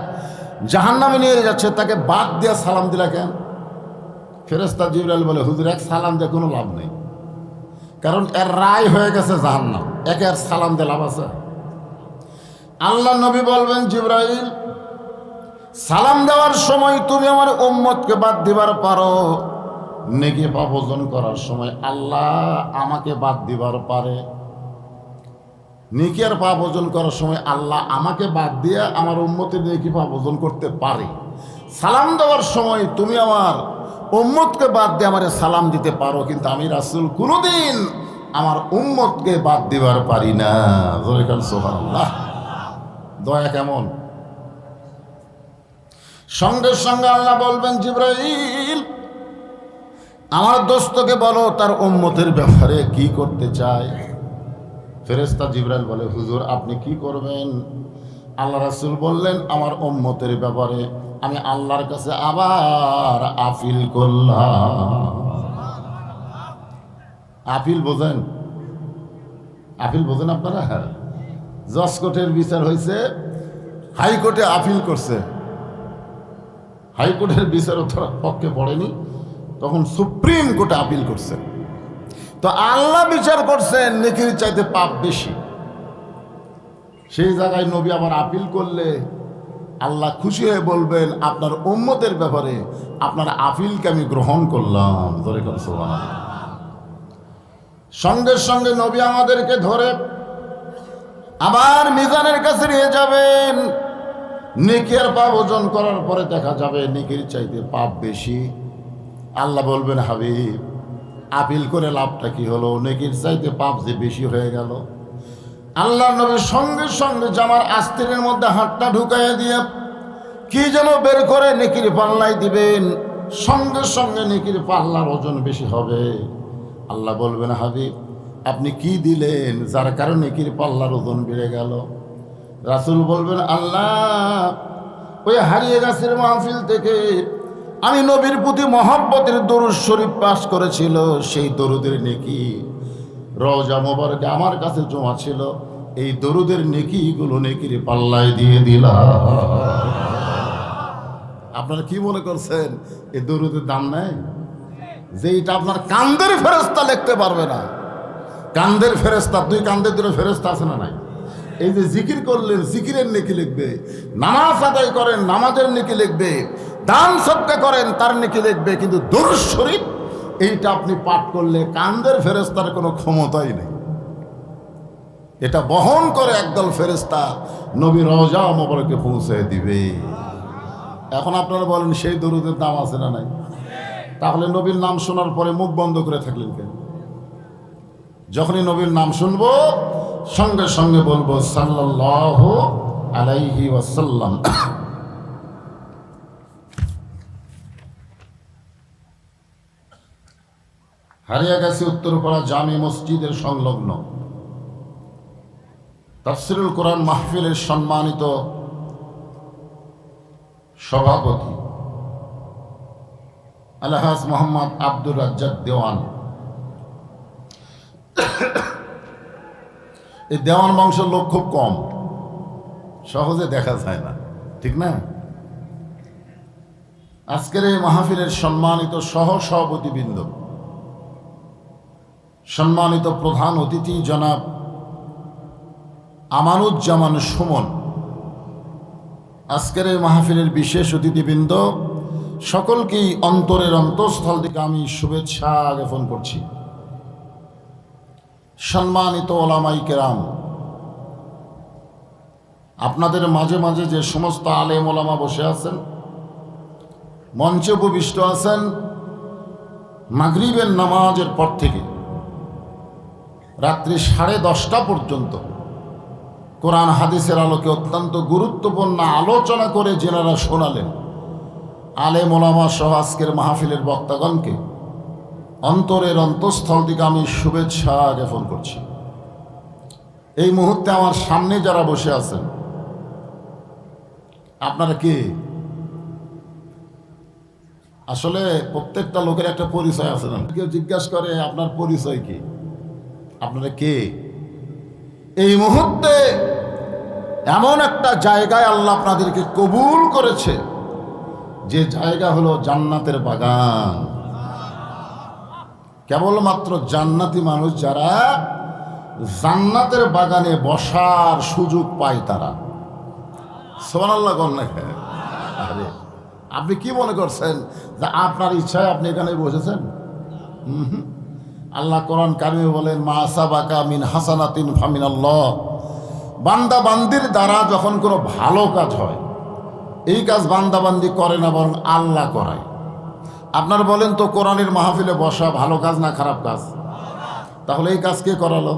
জাহান্নামে নিয়ে যাচ্ছে, তাকে বাদ দিয়ে সালাম দিলা কেন? ফেরেশতা জিবরাইল বলে, হুজুর, এক সালাম দিয়ে কোনো লাভ নেই, কারণ এর রায় হয়ে গেছে জাহান্নাম, একে আর সালাম দিয়ে লাভ আছে? আল্লাহ নবী বলবেন, জিবরাইল, সালাম দেওয়ার সময় তুমি আমার উম্মতকে বাদ দিবার পারো, নেকি পাপ ওজন করার সময় আল্লাহ আমাকে বাদ দিবার পারে। নেকি আর পাপ ওজন করার সময় আল্লাহ আমাকে বাদ দিয়ে আমার উম্মতের নেকি পাপ ওজন করতে পারে। সালাম দেওয়ার সময় তুমি আমার উম্মতকে বাদ দিয়ে আমারে সালাম দিতে পারো, কিন্তু আমি রাসূল কোনোদিন আমার উম্মতকে বাদ দিবার পারি না। সুবহানাল্লাহ। দয়া কেমন! সঙ্গে সঙ্গে আল্লাহ বলবেন, জিবরাইল, আমার দোস্তকে বলো তার উম্মতের ব্যাপারে কি করতে চায়। ফেরেশতা জিবরাইল বলে, হুজুর, আপনি কি করবেন? আল্লাহ রাসূল বললেন, আমার উম্মতের ব্যাপারে আমি আল্লাহর কাছে আবার আপিল করলাম। আপিল বোঝেন? আপিল বোঝেন আপনারা? জজ কোর্টের বিচার হয়েছে, হাইকোর্টে আপিল করছে, হাইকোর্টের বিচার পক্ষে পড়েনি, তখন সুপ্রিম কোর্টে আপিল করছে। তো আল্লাহ বিচার করছেন নেকির চাইতে পাপ বেশি, সেই জায়গায় নবী আবার আপিল করলে আল্লাহ খুশি হয়ে বলবেন, আপনার উম্মতের ব্যাপারে আপনার আপিলকে আমি গ্রহণ করলাম। ধরে কথা সুবহানাল্লাহ। সঙ্গে সঙ্গে নবী আমাদেরকে ধরে আবার মিজানের কাছে নিয়ে যাবেন। নেকি আর পাপ ওজন করার পরে দেখা যাবে নেকির চাইতে পাপ বেশি। আল্লাহ বলবেন, হাবিব, আপিল করে লাভটা কি হলো? নেকির চাইতে পাপ যে বেশি হয়ে গেল। আল্লাহ নবী সঙ্গে সঙ্গে জামার আস্তিনের মধ্যে হাতটা ঢুকাইয়া দিয়ে কি যেন বের করে নেকির পাল্লায় দিবেন, সঙ্গে সঙ্গে নেকির পাল্লার ওজন বেশি হবে। আল্লাহ বলবেন, হাবিব আপনি কি দিলেন যার কারণে নেকির পাল্লার ওজন বেড়ে গেল? রাসূল বলবেন, আল্লাহ ওই হারিয়ে গাছের মাহফিল থেকে আমি নবীর প্রতি মহব্বতের দরুদ শরীফ পাঠ করেছিল, সেই দরুদের নেকি রওজা মোবারকে আমার কাছে জমা ছিল, এই দরুদের নেকিগুলো নেকির পাল্লায় দিয়ে দিলাম। আপনারা কি মনে করছেন এই দরুদের দাম নেই? যে এটা আপনার কান্দের ফেরেশতা লিখতে পারবে না। কান্দের ফেরেশতা, দুই কান্দের দুটো ফেরেশতা আছে না নাই? এই যে জিকির করলেন, জিকিরের নেকি লিখবে। নামাজ আদায় করেন, নামাজের নেকি লিখবে। দান সদকা করেন, তার নেকি লিখবে। কিন্তু দরুদ শরীফ এইটা আপনি পাঠ করলে কান্দের ফেরেশতার কোনো ক্ষমতাই নেই। এটা বহন করে একদল ফেরেশতা নবী রওজা মোবারকে পৌঁছে দিবে। এখন আপনারা বলেন সেই দরুদের দাম আছে না নাই? তাহলে নবীর নাম শোনার পরে মুখ বন্ধ করে থাকলেন কেন? যখনই নবীর নাম শুনবো সঙ্গে সঙ্গে বলবো সাল্লাল্লাহু আলাইহি ওয়াসাল্লাম। হারিয়াগাছি উত্তরপাড়া জামি মসজিদের সংলগ্ন তাফসিরুল কোরআন মাহফিলের সম্মানিত সভাপতি আলহাজ মোহাম্মদ আব্দুর রাজ্জাক দেওয়ান। এই দেওয়ান বংশের লোক খুব কম, সহজে দেখা যায় না, ঠিক না? আজকের এই মাহফিলের সম্মানিত সহ সভাপতিবৃন্দ, সম্মানিত প্রধান অতিথি জনাব আমানুজ্জামান সুমন, আজকের এই মাহফিলের বিশেষ অতিথিবৃন্দ, সকলকেই অন্তরের অন্তঃস্থল থেকে আমি শুভেচ্ছা জ্ঞাপন করছি। সম্মানিত ওলামাই কেরাম, আপনাদের মাঝে মাঝে যে সমস্ত আলেম ওলামা বসে আছেন, মঞ্চে উপবিষ্ট আছেন, মাগরিবের নামাজের পর থেকে রাত্রি 10:30 পর্যন্ত কোরআন হাদিসের আলোকে অত্যন্ত গুরুত্বপূর্ণ আলোচনা করে যেনারা শোনালেন, আলেম ওলামা সহ আজকের মাহফিলের বক্তাগণকে অন্তরের অন্তঃস্থল থেকে আমি শুভেচ্ছা জ্ঞাপন করছি। এই মুহূর্তে আমার সামনে যারা বসে আছেন, আপনারা কে? আসলে প্রত্যেকটা লোকের একটা পরিচয় আছে না? কেউ জিজ্ঞাসা করে আপনার পরিচয় কি, আপনারা কে? এই মুহূর্তে এমন একটা জায়গায় আল্লাহ আপনাদেরকে কবুল করেছে, যে জায়গা হলো জান্নাতের বাগান। কেবলমাত্র জান্নাতি মানুষ যারা জান্নাতের বাগানে বসার সুযোগ পায় তারা। সুবহানাল্লাহ কোন না? আরে আপনি কি মনে করছেন যে আপনার ইচ্ছায় আপনি এখানে বসেছেন? আল্লাহ কোরআন কারিমে বলেন, মা আসাবাকা মিন হাসানাতিন ফামিনাল্লাহ। বান্দা বান্দির দ্বারা যখন কোনো ভালো কাজ হয়, এই কাজ বান্দা বান্দি করে না, বরং আল্লাহ করায়। আপনার বলেন তো, কোরআনের মাহফিলে বসা ভালো কাজ না খারাপ কাজ? তাহলে এই কাজ কে করালো?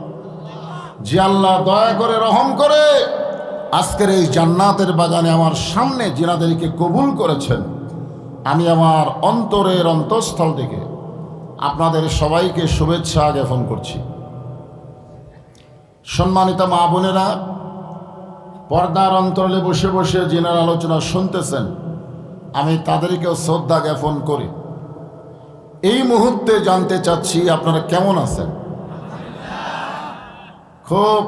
যে আল্লাহ দয়া করে রহম করে আজকের এই জান্নাতের বাগানে আমার সামনে যিনাদেরকে কবুল করেছেন, আমি আমার অন্তরের অন্তঃস্থল থেকে আপনাদের সবাইকে শুভেচ্ছা জ্ঞাপন করছি। সম্মানিত মা বোনেরা, পর্দার অন্তরালে বসে বসে যিনার আলোচনা শুনতেছেন, আমি তাদেরকেও শ্রদ্ধা জ্ঞাপন করি। এই মুহূর্তে জানতে চাচ্ছি আপনারা কেমন আছেন? খুব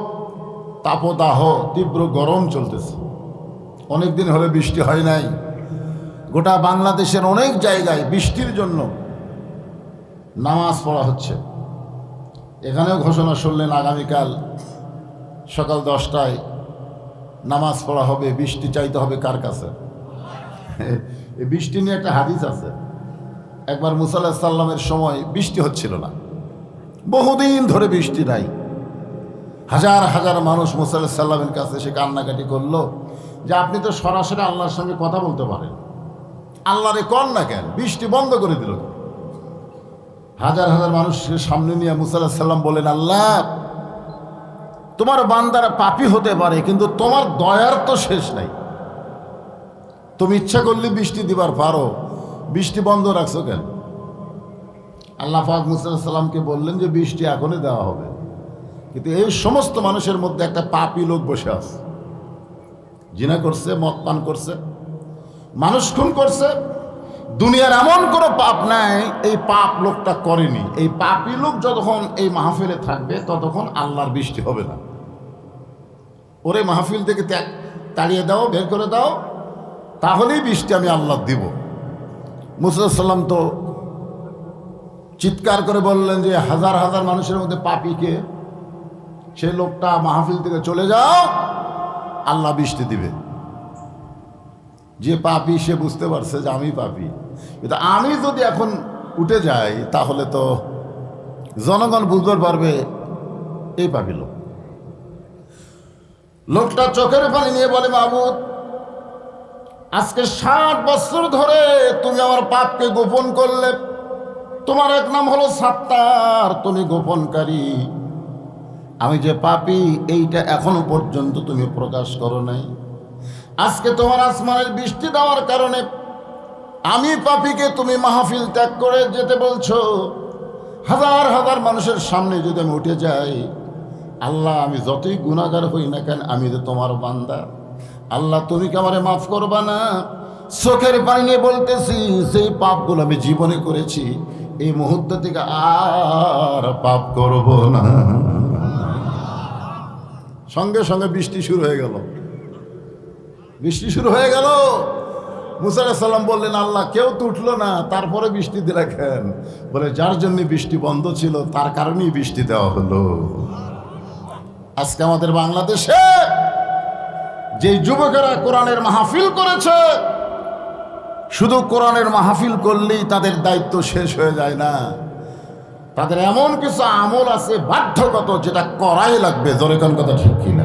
তাপদাহ, তীব্র গরম চলতেছে। অনেক দিন হলে বৃষ্টি হয় নাই। গোটা বাংলাদেশের অনেক জায়গায় বৃষ্টির জন্য নামাজ পড়া হচ্ছে। এখানেও ঘোষণা শুনলেন আগামীকাল সকাল 10টায় নামাজ পড়া হবে। বৃষ্টি চাইতে হবে কার কাছে? এই বৃষ্টি নিয়ে একটা হাদিস আছে। একবার মুসা আলাইহিস সালামের সময় বৃষ্টি হচ্ছিল না, বহুদিন ধরে বৃষ্টি নাই। হাজার হাজার মানুষ মুসা আলাইহিস সালামের কাছে এসে কান্নাকাটি করলো যে আপনি তো সরাসরি আল্লাহর সঙ্গে কথা বলতে পারেন, আল্লাহরে কর না কেন? বৃষ্টি বন্ধ করে দিল। হাজার হাজার মানুষকে সামনে নিয়ে মুসা আলাইহিস সালাম বলেন, আল্লাহ, তোমার বান্দারা পাপী হতে পারে, কিন্তু তোমার দয়ার তো শেষ নাই। তুমি ইচ্ছা করলে বৃষ্টি দিবার পারো, বৃষ্টি বন্ধ রাখছো কেন? আল্লাহ পাক মুসা আলাইহিস সালামকে বললেন যে বৃষ্টি এখনই দেওয়া হবে, কিন্তু এই সমস্ত মানুষের মধ্যে একটা পাপী লোক বসে আছে, জিনা করছে, মদ পান করছে, মানুষ খুন করছে। দুনিয়ার এমন কোনো পাপ নাই এই পাপ লোকটা করেনি। এই পাপী লোক যতক্ষণ এই মাহফিলে থাকবে ততক্ষণ আল্লাহর বৃষ্টি হবে না। ওরে মাহফিল থেকে তাড়িয়ে দাও, বের করে দাও, তাহলেই বৃষ্টি আমি আল্লাহ দিব। মুসা আলাইহিস সালাম তো চিৎকার করে বললেন যে হাজার হাজার মানুষের মধ্যে পাপীকে, সেই লোকটা মাহফিল থেকে চলে যাও, আল্লাহ বৃষ্টি দিবে। যে পাপী সে বুঝতে পারছে যে আমি পাপী, কিন্তু আমি যদি এখন উঠে যাই তাহলে তো জনগণ বুঝতে পারবে এই পাপী লোক। লোকটা চোখের পানি নিয়ে বলে, মাবুদ, আজকে 60 বছর ধরে তুমি আমার পাপকে গোপন করলে। তোমার এক নাম হলো সাত্তার, তুমি গোপনকারী। আমি যে পাপী এইটা এখনো পর্যন্ত তুমি প্রকাশ করো নাই। আজকে তোমার আসমানের বৃষ্টি দেওয়ার কারণে আমি পাপীকে তুমি মাহফিল ত্যাগ করে যেতে বলছো। হাজার হাজার মানুষের সামনে যদি আমি উঠে যাই, আল্লাহ, আমি যতই গুনাহগার হই না কেন, আমি তো তোমার বান্দা। আল্লাহ, তুমি কি আমারে মাফ করবা না? চোখের পানি নিয়ে বলতেছি, সেই পাপগুলো আমি জীবনে করেছি, এই মুহূর্ত থেকে আর পাপ করব না। সঙ্গে সঙ্গে বৃষ্টি শুরু হয়ে গেল। বৃষ্টি শুরু হয়ে গেল। মুসা আলাইহিস সালাম বললেন, আল্লাহ, কেউ তো উঠলো না, তারপরে বৃষ্টি দিলে কেন? বলে, যার জন্য বৃষ্টি বন্ধ ছিল তার কারণেই বৃষ্টি দেওয়া হলো। আজকে আমাদের বাংলাদেশে যে যুবকেরা কোরআনের মাহফিল করেছে, শুধু কোরআনের মাহফিল করলেই তাদের দায়িত্ব শেষ হয়ে যায় না। তাদের এমন কিছু আমল আছে বাধ্যগত, যেটা করাই লাগবে। জোরে কোন কথা ঠিক কিনা?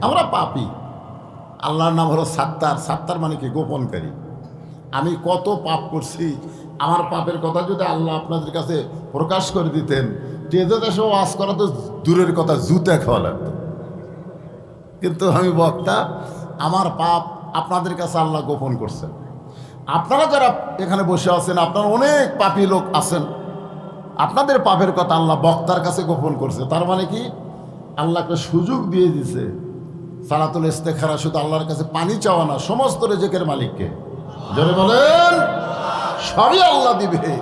আমরা পাপী। আল্লাহর নাম হলো সাত্তার। সাত্তার মানে কি? গোপনকারী। আমি কত পাপ করছি, আমার পাপের কথা যদি আল্লাহ আপনাদের কাছে প্রকাশ করে দিতেন, টেজে দেশে ওয়াজ করা তো দূরের কথা, জুতে খাওয়া লাগতো। কিন্তু আমি বক্তা, আমার পাপ আপনাদের কাছে আল্লাহ গোপন করছেন। আপনারা যারা এখানে বসে আছেন, আপনারা অনেক পাপী লোক আছেন, আপনাদের পাপের কথা আল্লাহ বক্তার কাছে গোপন করছে। তার মানে কি? আল্লাহকে সুযোগ দিয়ে দিছে। সালাতুল ইস্তেখারা শুধু আল্লাহর কাছে পানি চাওয়া না, সমস্ত রিজিকের মালিককে। জোরে বলেন, সবই আল্লাহ দিবে।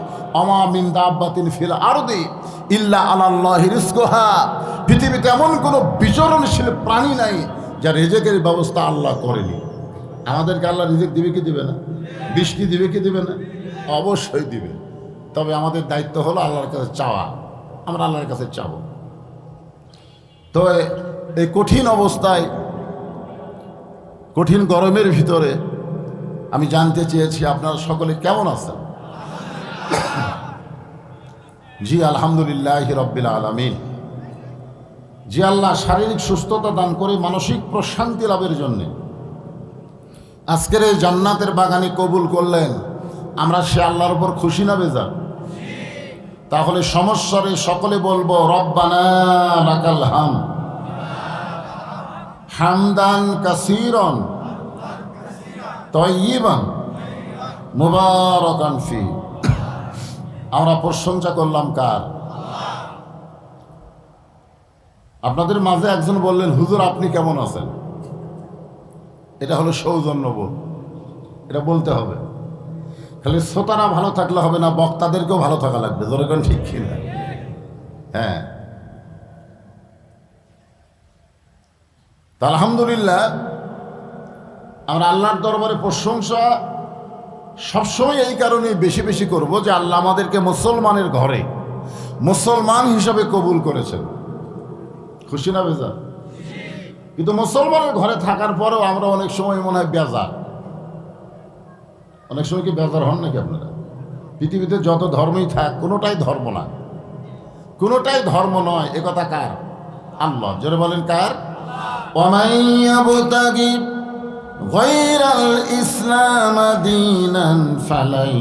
আমা মিন দাব্বাতিন ফিল আরদি ইল্লা আলাল্লাহি রিজকুহা। পৃথিবীতে এমন কোনো বিচরণশীল প্রাণী নাই যার রিজিকের ব্যবস্থা আল্লাহ করেনি। আমাদেরকে আল্লাহ রিজিক দিবে কি দিবে না? বৃষ্টি দিবে কি দিবে না? অবশ্যই দিবে। তবে আমাদের দায়িত্ব হলো আল্লাহর কাছে চাওয়া। আমরা আল্লাহর কাছে চাবো। তো এই কঠিন অবস্থায়, কঠিন গরমের ভিতরে আমি জানতে চেয়েছি আপনারা সকলে কেমন আছেন? জি আলহামদুলিল্লাহ রব্বিল আলামিন। যে আল্লাহ শারীরিক সুস্থতা দান করে মানসিক প্রশান্তি লাভের জন্যে আজকের এই জান্নাতের বাগানে কবুল করলেন, আমরা সে আল্লাহর উপর খুশি না বেজার? তাহলে সমস্যারে সকলে বলবো, রব্বানা লাকাল হামদ হামদান কাসীরান তাইয়িবান মুবারাকান ফি। আমরা প্রশংসা করলাম কার? আপনাদের মাঝে একজন বললেন, হুজুর আপনি কেমন আছেন? এটা হলো সৌজন্যবোধ, এটা বলতে হবে। খালি শ্রোতারা ভালো থাকলে হবে না, বক্তাদেরকেও ভালো থাকা লাগবে। যেরকম ঠিক কিনা? হ্যাঁ। তা আলহামদুলিল্লাহ, আমরা আল্লাহর দরবারে প্রশংসা সবসময় এই কারণে বেশি বেশি করব যে আল্লাহ আমাদেরকে মুসলমানের ঘরে মুসলমান হিসাবে কবুল করেছেন। খুশি না বেজার? কিন্তু মুসলমানের ঘরে থাকার পরেও আমরা অনেক সময় মনে হয় বেজার। অনেক সময় কি বেজার হন নাকি আপনারা? পৃথিবীতে যত ধর্মই থাক, কোনোটাই ধর্ম না, কোনোটাই ধর্ম নয়। এ কথা কার? আল্লাহ। জোরে বলেন কার? ওয়া মান ইয়াবতাগি গায়রাল ইসলাম দীনান ফালাই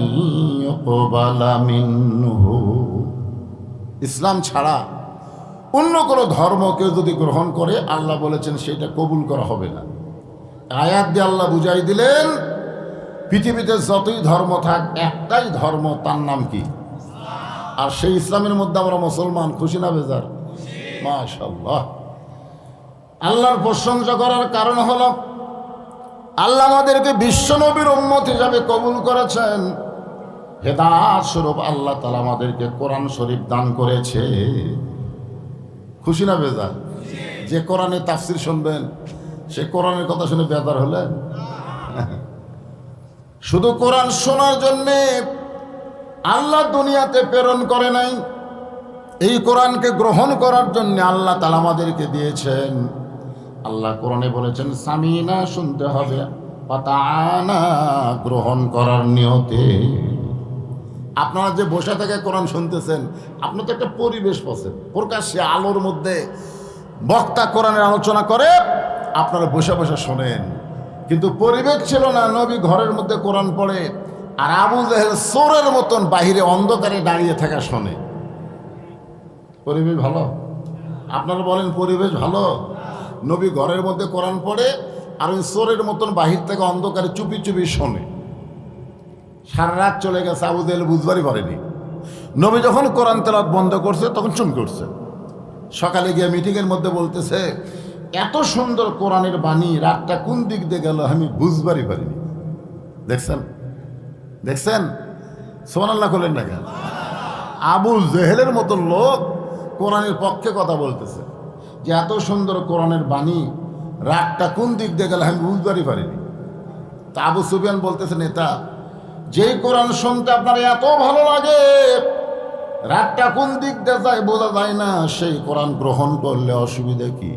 ইউকবালা মিনহু। ইসলাম ছাড়া অন্য কোনো ধর্ম কেউ যদি গ্রহণ করে আল্লাহ বলেছেন সেটা কবুল করা হবে না। আয়াত দিয়ে আল্লাহ বুঝাই দিলেন পৃথিবীতে যতই ধর্ম থাক একটাই ধর্ম, তার নাম কি? আর সেই ইসলামের মধ্যে আমরা মুসলমান, খুশি না বেজার? মাশাআল্লাহ। আল্লাহর প্রশংসা করার কারণ হলো আল্লাহ আমাদেরকে বিশ্বনবীর উম্মত হিসাবে কবুল করেছেন। হেদায়েত স্বরূপ আল্লাহ তাআলা আমাদেরকে কোরআন শরীফ দান করেছে। খুশি না বেজার? যে কোরআনে তাফসীর শুনবেন সে কোরআনের কথা শুনে বেজার হলেন? শুধু কোরআন শোনার জন্যে আল্লাহ দুনিয়াতে প্রেরণ করে নাই, এই কোরআনকে গ্রহণ করার জন্য আল্লাহ তাআলা আমাদেরকে দিয়েছেন। আল্লাহ কোরআনে বলেছেন সামিনা, শুনতে হবে, পাতানা, গ্রহণ করার নিয়তে। আপনারা যে বসে থেকে কোরআন শুনতেছেন, আপনার তো একটা পরিবেশ পাচ্ছেন, প্রকাশ্যে আলোর মধ্যে বক্তা কোরআনের আলোচনা করে, আপনারা বসে বসে শোনেন। কিন্তু পরিবেশ ছিল না, নবী ঘরের মধ্যে কোরআন পড়ে আর আবু জাহেল চোরের মতন বাহিরে অন্ধকারে দাঁড়িয়ে থাকা শোনে। পরিবেশ ভালো? আপনারা বলেন পরিবেশ ভালো? নবী ঘরের মধ্যে কোরআন পড়ে আর ওই চোরের মতন বাহির থেকে অন্ধকারে চুপি চুপি শোনে। সারা রাত চলে গেছে, আবু জাহেল বুঝবারই পারেনি। নবী যখন কোরআন তেলাওয়াত বন্ধ করছে তখন চুপ করছে। সকালে গিয়ে মিটিংয়ের মধ্যে বলতেছে এত সুন্দর কোরআনের বাণী রাতটা কোন দিক দিয়ে গেল আমি বুঝবারই পারিনি। দেখছেন দেখছেন, সুবহানাল্লাহ বলেন না কেন? আবু জেহেলের মতো লোক কোরআনের পক্ষে কথা বলতেছে যে এত সুন্দর কোরআনের বাণী রাতটা কোন দিক দিয়ে গেল আমি বুঝবারই পারিনি। তা আবু সুফিয়ান বলতেছে নেতা, যেই কোরআন শুনতে আপনার এত ভালো লাগে রাতটা কোন দিক দিয়ে যায় বোঝা যায় না, সেই কোরআন গ্রহণ করলে অসুবিধা কি?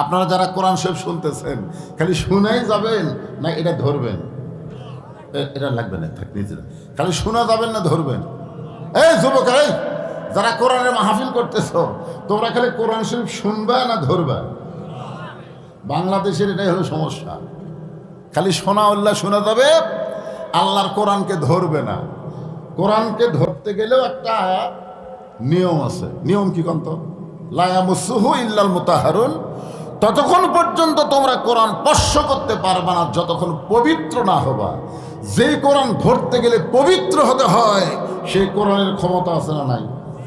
আপনারা যারা কোরআন শরীফ শুনতেছেন খালি শুনেই যাবেন না এটা ধরবেন? এটা লাগবে না, থাক নিজেরা খালি শোনা যাবেন না ধরবেন? এই যুবক, এই যারা কোরআনের মাহফিল করতেছ তোমরা খালি কোরআন শরীফ শুনবা না ধরবা? বাংলাদেশের এটাই হলো সমস্যা, খালি শোনা উল্লাহ শোনা যাবে, আল্লাহর কোরআনকে ধরবে না। কোরআনকে ধরতে গেলেও একটা নিয়ম আছে। নিয়ম কি কন্ত? লা ইয়ামাসসুহু ইল্লাল মুতাহহারুন। ততক্ষণ পর্যন্ত তোমরা কোরআন স্পর্শ করতে পারবা না যতক্ষণ পবিত্র না হবা। যেই কোরআন ধরতে গেলে পবিত্র হতে হয় সেই কোরআনের ক্ষমতা আছে না নাই?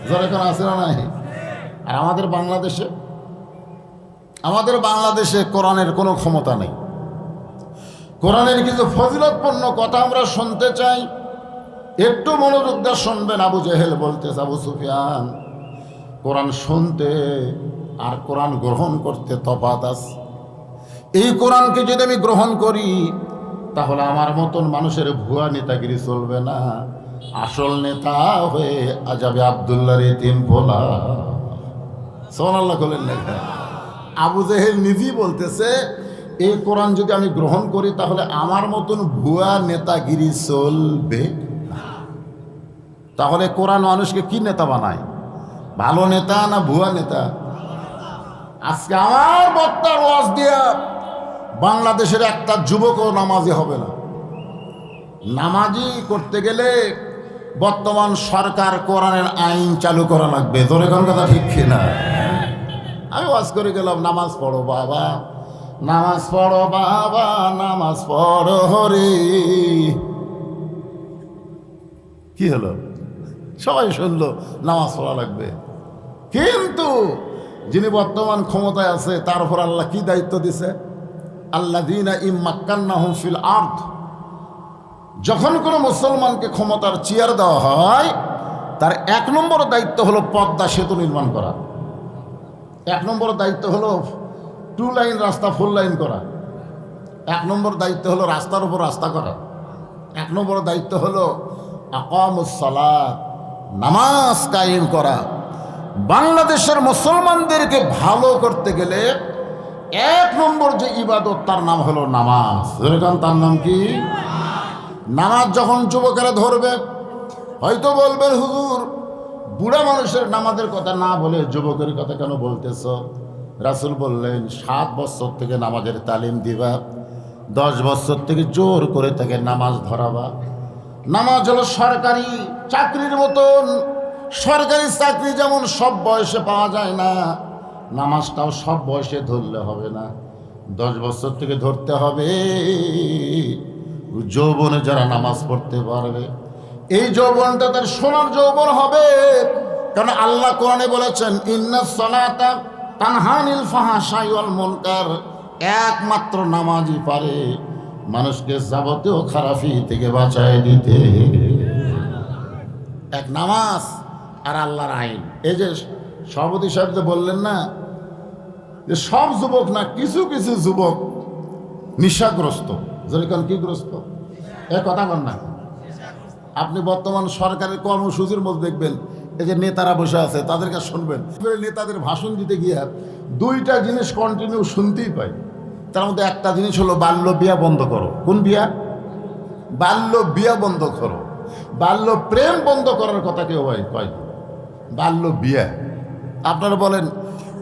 যারা কোরআন আছে না নাই? আর আমাদের বাংলাদেশে কোরআনের কোনো ক্ষমতা নেই। কোরআনের কিছু ফজিলতপূর্ণ কথা আমরা শুনতে চাই, একটু মনোযোগ দিয়ে শুনবেন। আবু জেহেল বলতেছে, আবু সুফিয়ান, কোরআন শুনতে আর কোরআন গ্রহণ করতে তফাৎ আছে। এই কোরআনকে যদি আমি গ্রহণ করি তাহলে আমার মতন মানুষের ভুয়া নেতাগিরি চলবে না, আসল নেতা হয়ে আজাবে আব্দুল্লাহর এতিম ভোলা। সুবহানাল্লাহ বলেন না? আবু জেহেল নিজেই বলতেছে এই কোরআন যদি আমি গ্রহণ করি তাহলে আমার মতন ভুয়া নেতাগিরি চলবে না। তাহলে কোরআন মানুষকে কি নেতা বানায়? ভালো নেতা না ভুয়া নেতা? আজকে আমার বক্তার ওয়াজ দিয়া বাংলাদেশের একটা যুবকও নামাজি হবে না। নামাজি করতে গেলে বর্তমান সরকার কোরআনের আইন চালু করা লাগবে। তোর এখন কথা ঠিক কিনা? আমি ওয়াজ করে গেলাম, নামাজ পড়ো বাবা, নামাজ পড়ো বাবা, নামাজ পড়ো হরে। কি হলো? সবাই শুনলো নামাজ পড়া লাগবে, কিন্তু যিনি বর্তমান ক্ষমতায় আছে তার উপর আল্লাহ কি দায়িত্ব দিছে? আল্লাযীনা ইম্মাক্কান্নাহুম ফিল আরদ। যখন কোনো মুসলমানকে ক্ষমতার চেয়ার দেওয়া হয় তার 1 নম্বর দায়িত্ব হলো পদ্মা সেতু নির্মাণ করা। 1 নম্বর দায়িত্ব হলো 2 লাইন রাস্তা 4 লাইন করা। 1 নম্বর দায়িত্ব হলো রাস্তার উপর রাস্তা করা। 1 নম্বর দায়িত্ব হলো আকামুস সালাত, নামাজ কায়েম করা। বাংলাদেশের মুসলমানদেরকে ভালো করতে গেলে 1 নম্বর যে ইবাদত তার নাম হলো নামাজ। যেরকম তার নাম কি? নামাজ যখন যুবকেরা ধরবে হয়তো বলবেন হুজুর বুড়া মানুষের নামাজের কথা না বলে যুবকের কথা কেন বলতেছ? রাসূল বললেন 7 বছর থেকে নামাজের তালিম দিবা, 10 বছর থেকে জোর করে তাকে নামাজ ধরাবা। নামাজ হলো সরকারি চাকরির মতন। সরকারি চাকরি যেমন সব বয়সে পাওয়া যায় না, নামাজটাও সব বয়সে ধরলে হবে না। 10 বছর থেকে ধরতে হবে। যৌবনে যারা নামাজ পড়তে পারবে, এই যৌবনটা তার সোনার যৌবন হবে। কারণ আল্লাহ কোরআনে বলেছেন, ইন্নাস সালাতা তানহা আনিল ফাহশাই ওয়াল মুনকার। একমাত্র নামাজই পারে মানুষকে যাবতীয় খারাপি থেকে বাঁচায় দিতে। এক নামাজ আর আল্লাহর আইন। এই যে সভাপতি সাহেব যে বললেন না, যে সব যুবক না, কিছু কিছু যুবক নিশাগ্রস্ত। যেরকম কি গ্রস্ত, এ কথা বল না। আপনি বর্তমান সরকারের কর্মসূচির মধ্যে দেখবেন, এই যে নেতারা বসে আছে, তাদের কাছে শুনবেন, নেতাদের ভাষণ দিতে গিয়ে 2টা জিনিস কন্টিনিউ শুনতেই পাই। তার মধ্যে একটা জিনিস হলো বাল্য বিয়া বন্ধ করো। কোন বিয়া? বাল্য বিয়া বন্ধ করো। বাল্য প্রেম বন্ধ করার কথা কেউ কয়, বাল্য বিয়া। আপনারা বলেন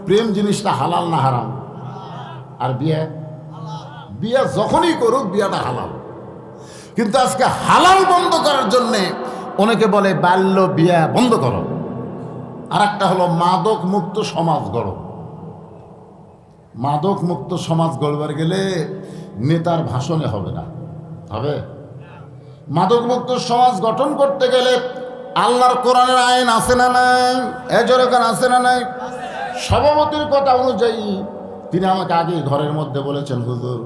প্রেম জিনিসটা হালাল না হারাম? আর বিয়া, বিয়া যখনই করুক বিয়াটা হালাল। কিন্তু আজকে হালাল বন্ধ করার জন্যে অনেকে বলে বাল্য বিয়া বন্ধ করো। আর একটা হলো মাদক মুক্ত সমাজ গড়ো। মাদক মুক্ত সমাজ গড়বার গেলে নেতার ভাষণে হবে না, হবে। মাদক মুক্ত সমাজ গঠন করতে গেলে আল্লাহর কোরআনের আইন আছে না নাই? এজরকান আছে না নাই? সভাপতির কথা অনুযায়ী তিনি আমাকে আগে ঘরের মধ্যে বলেছেন, হুজুর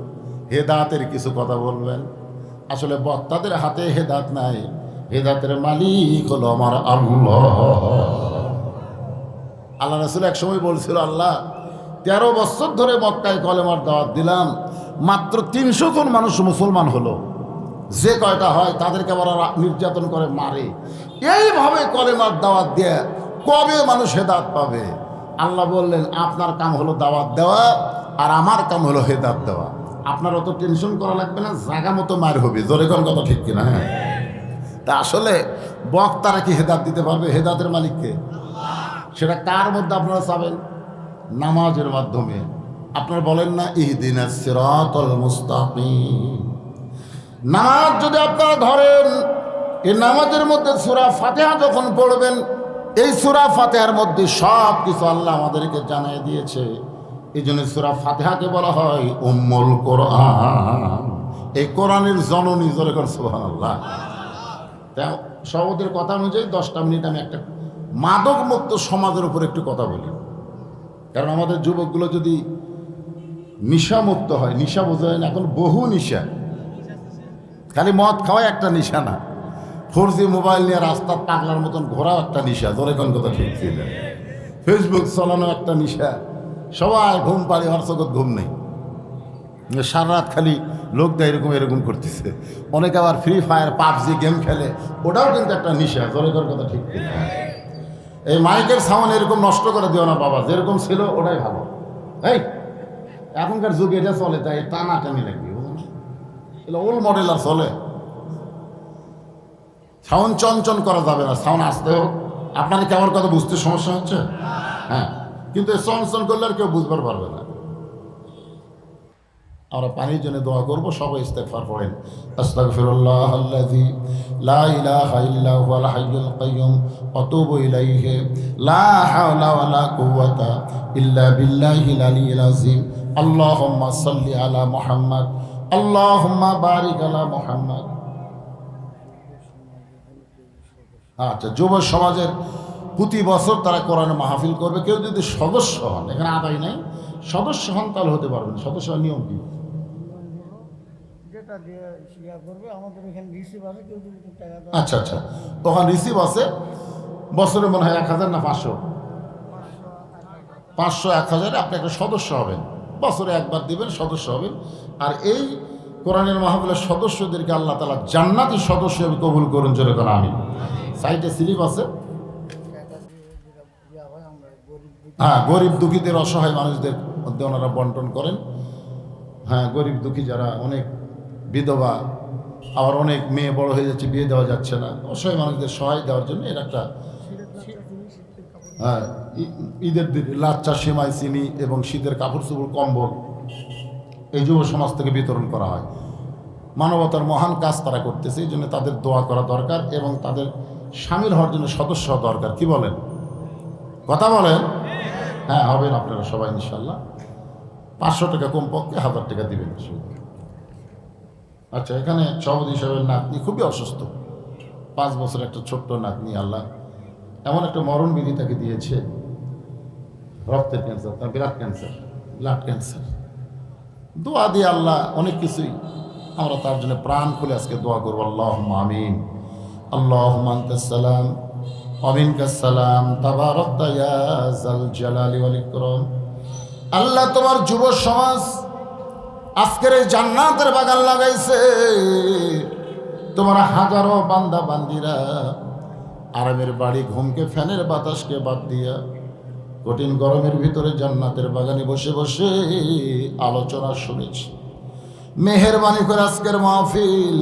হেদায়েতের কিছু কথা বলবেন। আসলে বক্তাদের হাতে হেদায়েত নাই, হেদায়েতের মালিক হলো আমার আল্লাহ। আল্লাহ রাসূল এক সময় বলছিল, আল্লাহ 13 বছর ধরে মক্কায় কলেমার দাওয়াত দিলাম, মাত্র 300 জন মানুষ মুসলমান হলো। যে কয়টা হয় তাদেরকে আবার নির্যাতন করে মারে। এইভাবে কলেমার দাওয়াত দিয়ে কবে মানুষ হেদায়েত পাবে? আল্লাহ বললেন, আপনার কাম হলো দাওয়াত দেওয়া, আর আমার কাম হলো হেদায়েত দেওয়া। আপনার অত টেনশন করা লাগবে না, জায়গা মতো মার হবে। জোরে কোন কথা ঠিক কিনা? হ্যাঁ। তা আসলে বক্তারা কি হেদায়েত দিতে পারবে? হেদায়েতের মালিককে। সেটা কার মধ্যে আপনারা চাবেন? নামাজের মাধ্যমে। আপনারা বলেন না, ইহদিনাস সিরাতাল মুস্তাকিম। নামাজ যদি আপনারা ধরেন, এই নামাজের মধ্যে সূরা ফাতিহা যখন পড়বেন, এই সূরা ফাতিহার মধ্যে সব কিছু আল্লাহ আমাদেরকে জানিয়ে দিয়েছে। এই জন্য সূরা ফাতিহাকে বলা হয় উম্মুল কোরআন। এই কোরআনের জননী। জোরে করে সুবহানাল্লাহ। তাই সভাপতির কথা অনুযায়ী 10টা মিনিট আমি একটা মাদক মুক্ত সমাজের উপর একটু কথা বলি। কারণ আমাদের যুবকগুলো যদি নিশামুক্ত হয়, নিশা বোঝা যায় না, এখন বহু নিশা। খালি মদ খাওয়া একটা নিশা না, 4G মোবাইল নিয়ে রাস্তার পাগলার মতন ঘোরাও একটা নিশা। ধরে কোন কথা ঠিক ছিল। ফেসবুক চালানো একটা নিশা। সবাই ঘুম পাড়ি, আর চোখত ঘুম নেই, সারা রাত খালি লোক দেয় এরকম এরকম করতেছে। অনেকে আবার ফ্রি ফায়ার পাবজি গেম খেলে, ওটাও কিন্তু একটা নিশা। ধরে কোন কথা ঠিক ছিল। এই মাইকের সাউন্ড এরকম নষ্ট করে দিও না বাবা, যেরকম ছিল ওটাই ভালো। এই এখনকার যুগে এটা চলে, তাই টানা টানি লাগবে, ওল্ড মডেল আর চলে। সাউন্ড চঞ্চন করা যাবে না, সাউন্ড আসতে হোক। আপনার কি আমার কথা বুঝতে সমস্যা হচ্ছে? হ্যাঁ, কিন্তু চঞ্চন করলে আর কেউ বুঝবার পারবে না। আমরা পানির জন্য দোয়া করবো। সবাই ইস্তেগফার পড়েন। আস্তাগফিরুল্লাহাল্লাযী লা ইলাহা ইল্লা হুয়াল হাইয়ুল কাইয়্যুম ওয়া আতুবু ইলাইহি লা হাওলা ওয়া লা কুওয়াতা ইল্লা বিল্লাহিল আলিয়্যিল আযীম। আল্লাহুম্মা সাল্লি আলা মুহাম্মাদ, আল্লাহুম্মা বারিক আলা মুহাম্মাদ। আচ্ছা, যুব সমাজের প্রতি বছর তারা কোরআনের মাহফিল করবে। কেউ যদি সদস্য হন, এখানে আদায় নাই, সদস্য হন তাহলে হতে পারবেন। সদস্য নিয়ম কি? আচ্ছা আচ্ছা, ওখানে রিসিভ আছে। বছরে মনে হয় 1000 না 500, 1000 আপনি একটা সদস্য হবেন। বছরে একবার দিবেন, সদস্য হবেন। আর এই কোরআনের মাহফিলের সদস্যদেরকে আল্লাহ তাআলা জান্নাতি সদস্য হিসেবে কবুল করুন। যেরকম আমি সাইটে স্লিপ আছে। হ্যাঁ, গরিব দুঃখীদের, অসহায় মানুষদের মধ্যে ওনারা বন্টন করেন। হ্যাঁ, গরিব দুঃখী যারা, অনেক বিধবা, আবার অনেক মেয়ে বড় হয়ে যাচ্ছে, বিয়ে দেওয়া যাচ্ছে না, অসহায় মানুষদের সহায় দেওয়ার জন্য এর একটা, হ্যাঁ, ঈদের দিন লাচ্চা, সেমাই, চিনি এবং শীতের কাপড় চোপড়, কম্বল এই যুব সমাজ থেকে বিতরণ করা হয়। মানবতার মহান কাজ তারা করতেছে, এই জন্য তাদের দোয়া করা দরকার এবং তাদের সামিল হওয়ার জন্য সদস্য হওয়া দরকার। কি বলেন? কথা বলেন। হ্যাঁ, হবেন আপনারা সবাই ইনশাল্লাহ। 500 টাকা কমপক্ষে 1000 টাকা দিবেন। আচ্ছা, এখানে সভাপতি সাহেবের নাতনি খুবই অসুস্থ, 5 বছর একটা ছোট্ট নাতনি। আল্লাহ এমন একটা মরণ বিধি তাকে দিয়েছে, রক্তের ক্যান্সার, তার ব্লাড ক্যান্সার। দোয়া দিয়ে আল্লাহ অনেক কিছুই, আমরা তার জন্য প্রাণ খুলে আজকে দোয়া করবো। আল্লাহুম্মা আমিন। আল্লাহুম্মা আনতাস সালাম ওয়া মিনকাস সালাম তাবারাকতা ইয়া যাল জালালি ওয়াল ইকরাম। আল্লাহ তোমার যুব সমাজ আজকের এই জান্নাতের বাগান লাগাইছে। তোমার হাজারো বান্দা বান্দিরা আরামের বাড়ি, ঘুমকে, ফ্যানের বাতাসকে বাদ দিয়া কঠিন গরমের ভিতরে জান্নাতের বাগানে বসে বসে আলোচনা শুনেছি। মেহেরবানি করে আজকের মাহফিল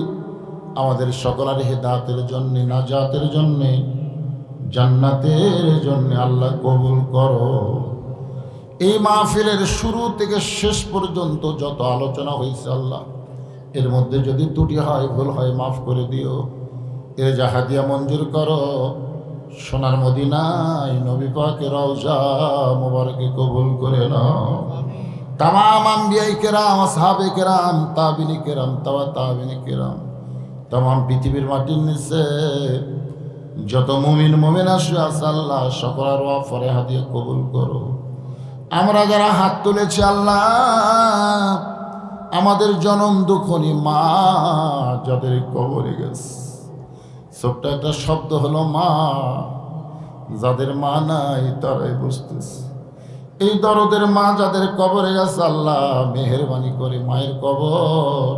আমাদের সকলের হিদায়াতের জন্য, নাজাতের জন্য, জান্নাতের জন্য আল্লাহ কবুল করো। এই মাহফিলের শুরু থেকে শেষ পর্যন্ত যত আলোচনা হয়েছে আল্লাহ, এর মধ্যে যদি ত্রুটি হয়, ভুল হয়, মাফ করে দিও। এর জাহাদিয়া মঞ্জুর করো। সোনার মদিনায় নবী পাকের রওজা মোবারকে কবুল করে নাও। তামাম আম্বিয়ায়ে কেরাম, আসহাবে কেরাম, তাবিনী কেরাম, তাবিনী কেরাম, তামাম পৃথিবীর মাটির নিচে যত মুমিন মুমিনা শুয়ে আছে আল্লাহ, সকলের ওয়াফরে হাদিয়া কবুল করো। আমরা যারা হাত তুলেছি আল্লাহ, আমাদের জনম দুঃখনী মা যাদের কবরে গেছে, ছোট্ট একটা শব্দ হলো মা, যাদের মা নাই তারাই বুঝতেছে। এই দরদের মা যাদের কবরে গেছে আল্লাহ, মেহেরবানি করে মায়ের কবর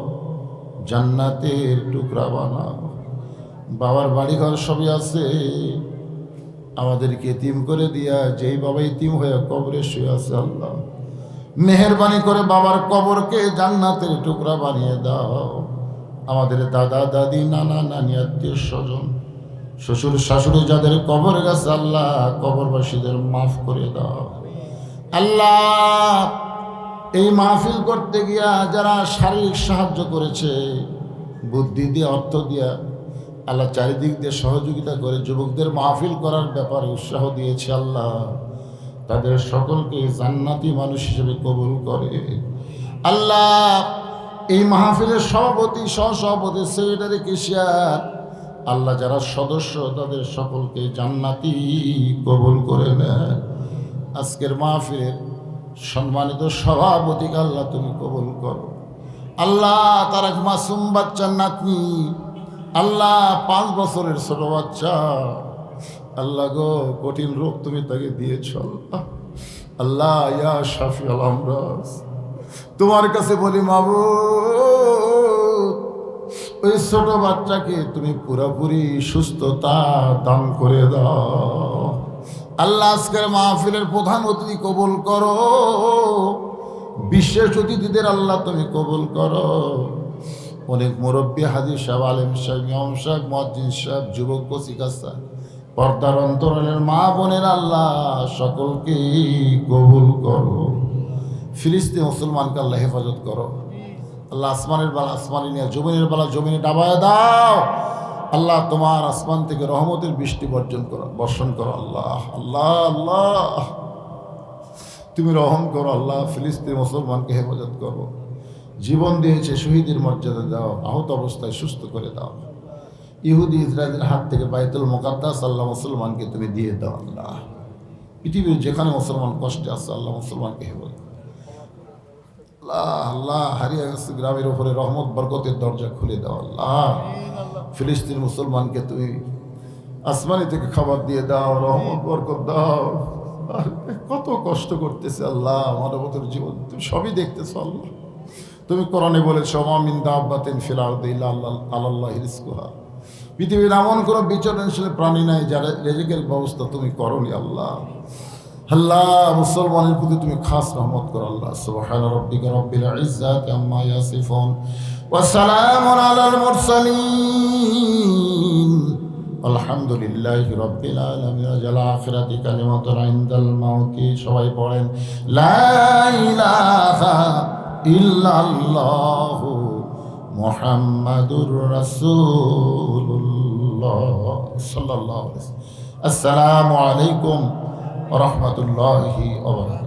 জান্নাতের টুকরা বানাও। বাবার বাড়িঘর সবই আছে, আমাদেরকে এতিম করে দিয়া যেই বাবা এতিম হয়ে কবরে শুয়ে আছে আল্লাহ, মেহেরবানি করে বাবার কবরকে জান্নাতের টুকরা বানিয়ে দাও। আমাদের দাদা দাদি, নানা নানি, আত্মীয় স্বজন, শ্বশুর শাশুড়ি যাদের কবর গেছে আল্লাহ, কবরবাসীদের মাফ করে দাও আল্লাহ। এই মাহফিল করতে গিয়া যারা শারীরিক সাহায্য করেছে, বুদ্ধি দিয়ে, অর্থ দিয়া আল্লাহ, চারিদিক দিয়ে সহযোগিতা করে যুবকদের মাহফিল করার ব্যাপারে উৎসাহ দিয়েছে আল্লাহ, তাদের সকলকে জান্নাতি মানুষ হিসেবে কবুল করে আল্লাহ। এই মাহফিলের সভাপতি, সহসভাপতি, সেক্রেটারি, কেশিয়ার আল্লাহ, যারা সদস্য তাদের সকলকে জান্নাতি কবুল করে নেয়। আজকের মাহফিলের সম্মানিত সভাপতিকে আল্লাহ তুমি কবুল করো আল্লাহ। তার এক মাসুম বাচ্চার নাতনি আল্লাহ, 5 বছরের ছোট বাচ্চা আল্লাহ গো, কঠিন রোগ তুমি তাকে দিয়েছ আল্লাহ। আল্লাহ ইয়া শাফি আল আমরাজ, তোমার কাছে বলি মাবুদ, ওই ছোট বাচ্চাকে তুমি পুরোপুরি সুস্থতা দান করে দাও আল্লাহ। আজকের মাহফিলের প্রধান অতিথি কবুল করো, বিশেষ অতিথিদের আল্লাহ তুমি কবুল করো। অনেক মুরব্বী, হাজির সাহেব, আলেম সাহেব, ইমাম সাহেব, মুয়াজ্জিন সাহেব, যুবক কচিকাচ্চা, পর্দার অন্তরালের মা বোনের আল্লাহ, সকলকে কবুল করো। ফিলিস্তিন মুসলমানকে আল্লাহ হেফাজত করো আল্লাহ। আসমানের বালা আসমানি নিয়ে, জমিনের বালা জমিনে ডাবায় দাও আল্লাহ। তোমার আসমান থেকে রহমতের বৃষ্টি বর্ষণ করো আল্লাহ। আল্লাহ আল্লাহ তুমি রহম করো আল্লাহ। ফিলিস্তিন মুসলমানকে হেফাজত করো। জীবন দিয়েছে, শহীদের মর্যাদা দাও, আহত অবস্থায় সুস্থ করে দাও। ইহুদি ইসরায়েলের হাত থেকে বাইতুল মুকাদ্দাস আল্লাহ মুসলমানকে তুমি দিয়ে দাও আল্লাহ। পৃথিবীর যেখানে মুসলমান কষ্টে আছে আল্লাহ মুসলমানকে হেফাজত আল্লাহ। আল্লাহ হারিয়ে গেছে গ্রামের উপরে রহমত বরকতের দরজা খুলে দাও আল্লাহ। ফিলিস্তিন মুসলমানকে তুমি আসমানি থেকে খাবার দিয়ে দাও, রহমত বরকত দাও। কত কষ্ট করতেছে আল্লাহ, মানবতার জীবন তুমি সবই দেখতেছো আল্লাহ। তুমি কোরআনে বলেছো মা মিন দাব্বাতিন ফিল আরদি ইল্লা আলাল্লাহি রিজকুহা, পৃথিবীর এমন কোনো বিচরণশীল প্রাণী নাই যারা রিজিকের ব্যবস্থা তুমি করোনি আল্লাহ। আল্লাহ মুসলমানের প্রতি তুমি খাস রহমত করো আল্লাহ। সুবহানা রাব্বিকা রাব্বিল ইজ্জাতি আম্মা ইয়াসিফুন ওয়া সালামুন আলাল মুরসালিন আলহামদুলিল্লাহি রাব্বিল আলামিন। জাল আখিরাতি কালিমাতুন ইনদাল মাউতি। সবাই পড়েন লা ইলাহা ইল্লাল্লাহু মুহাম্মাদুর রাসূলুল্লাহ সাল্লাল্লাহু আলাইহি ওয়াসাল্লাম। আসসালামু আলাইকুম ওয়া রাহমাতুল্লাহি ওয়া বারাকাতুহু।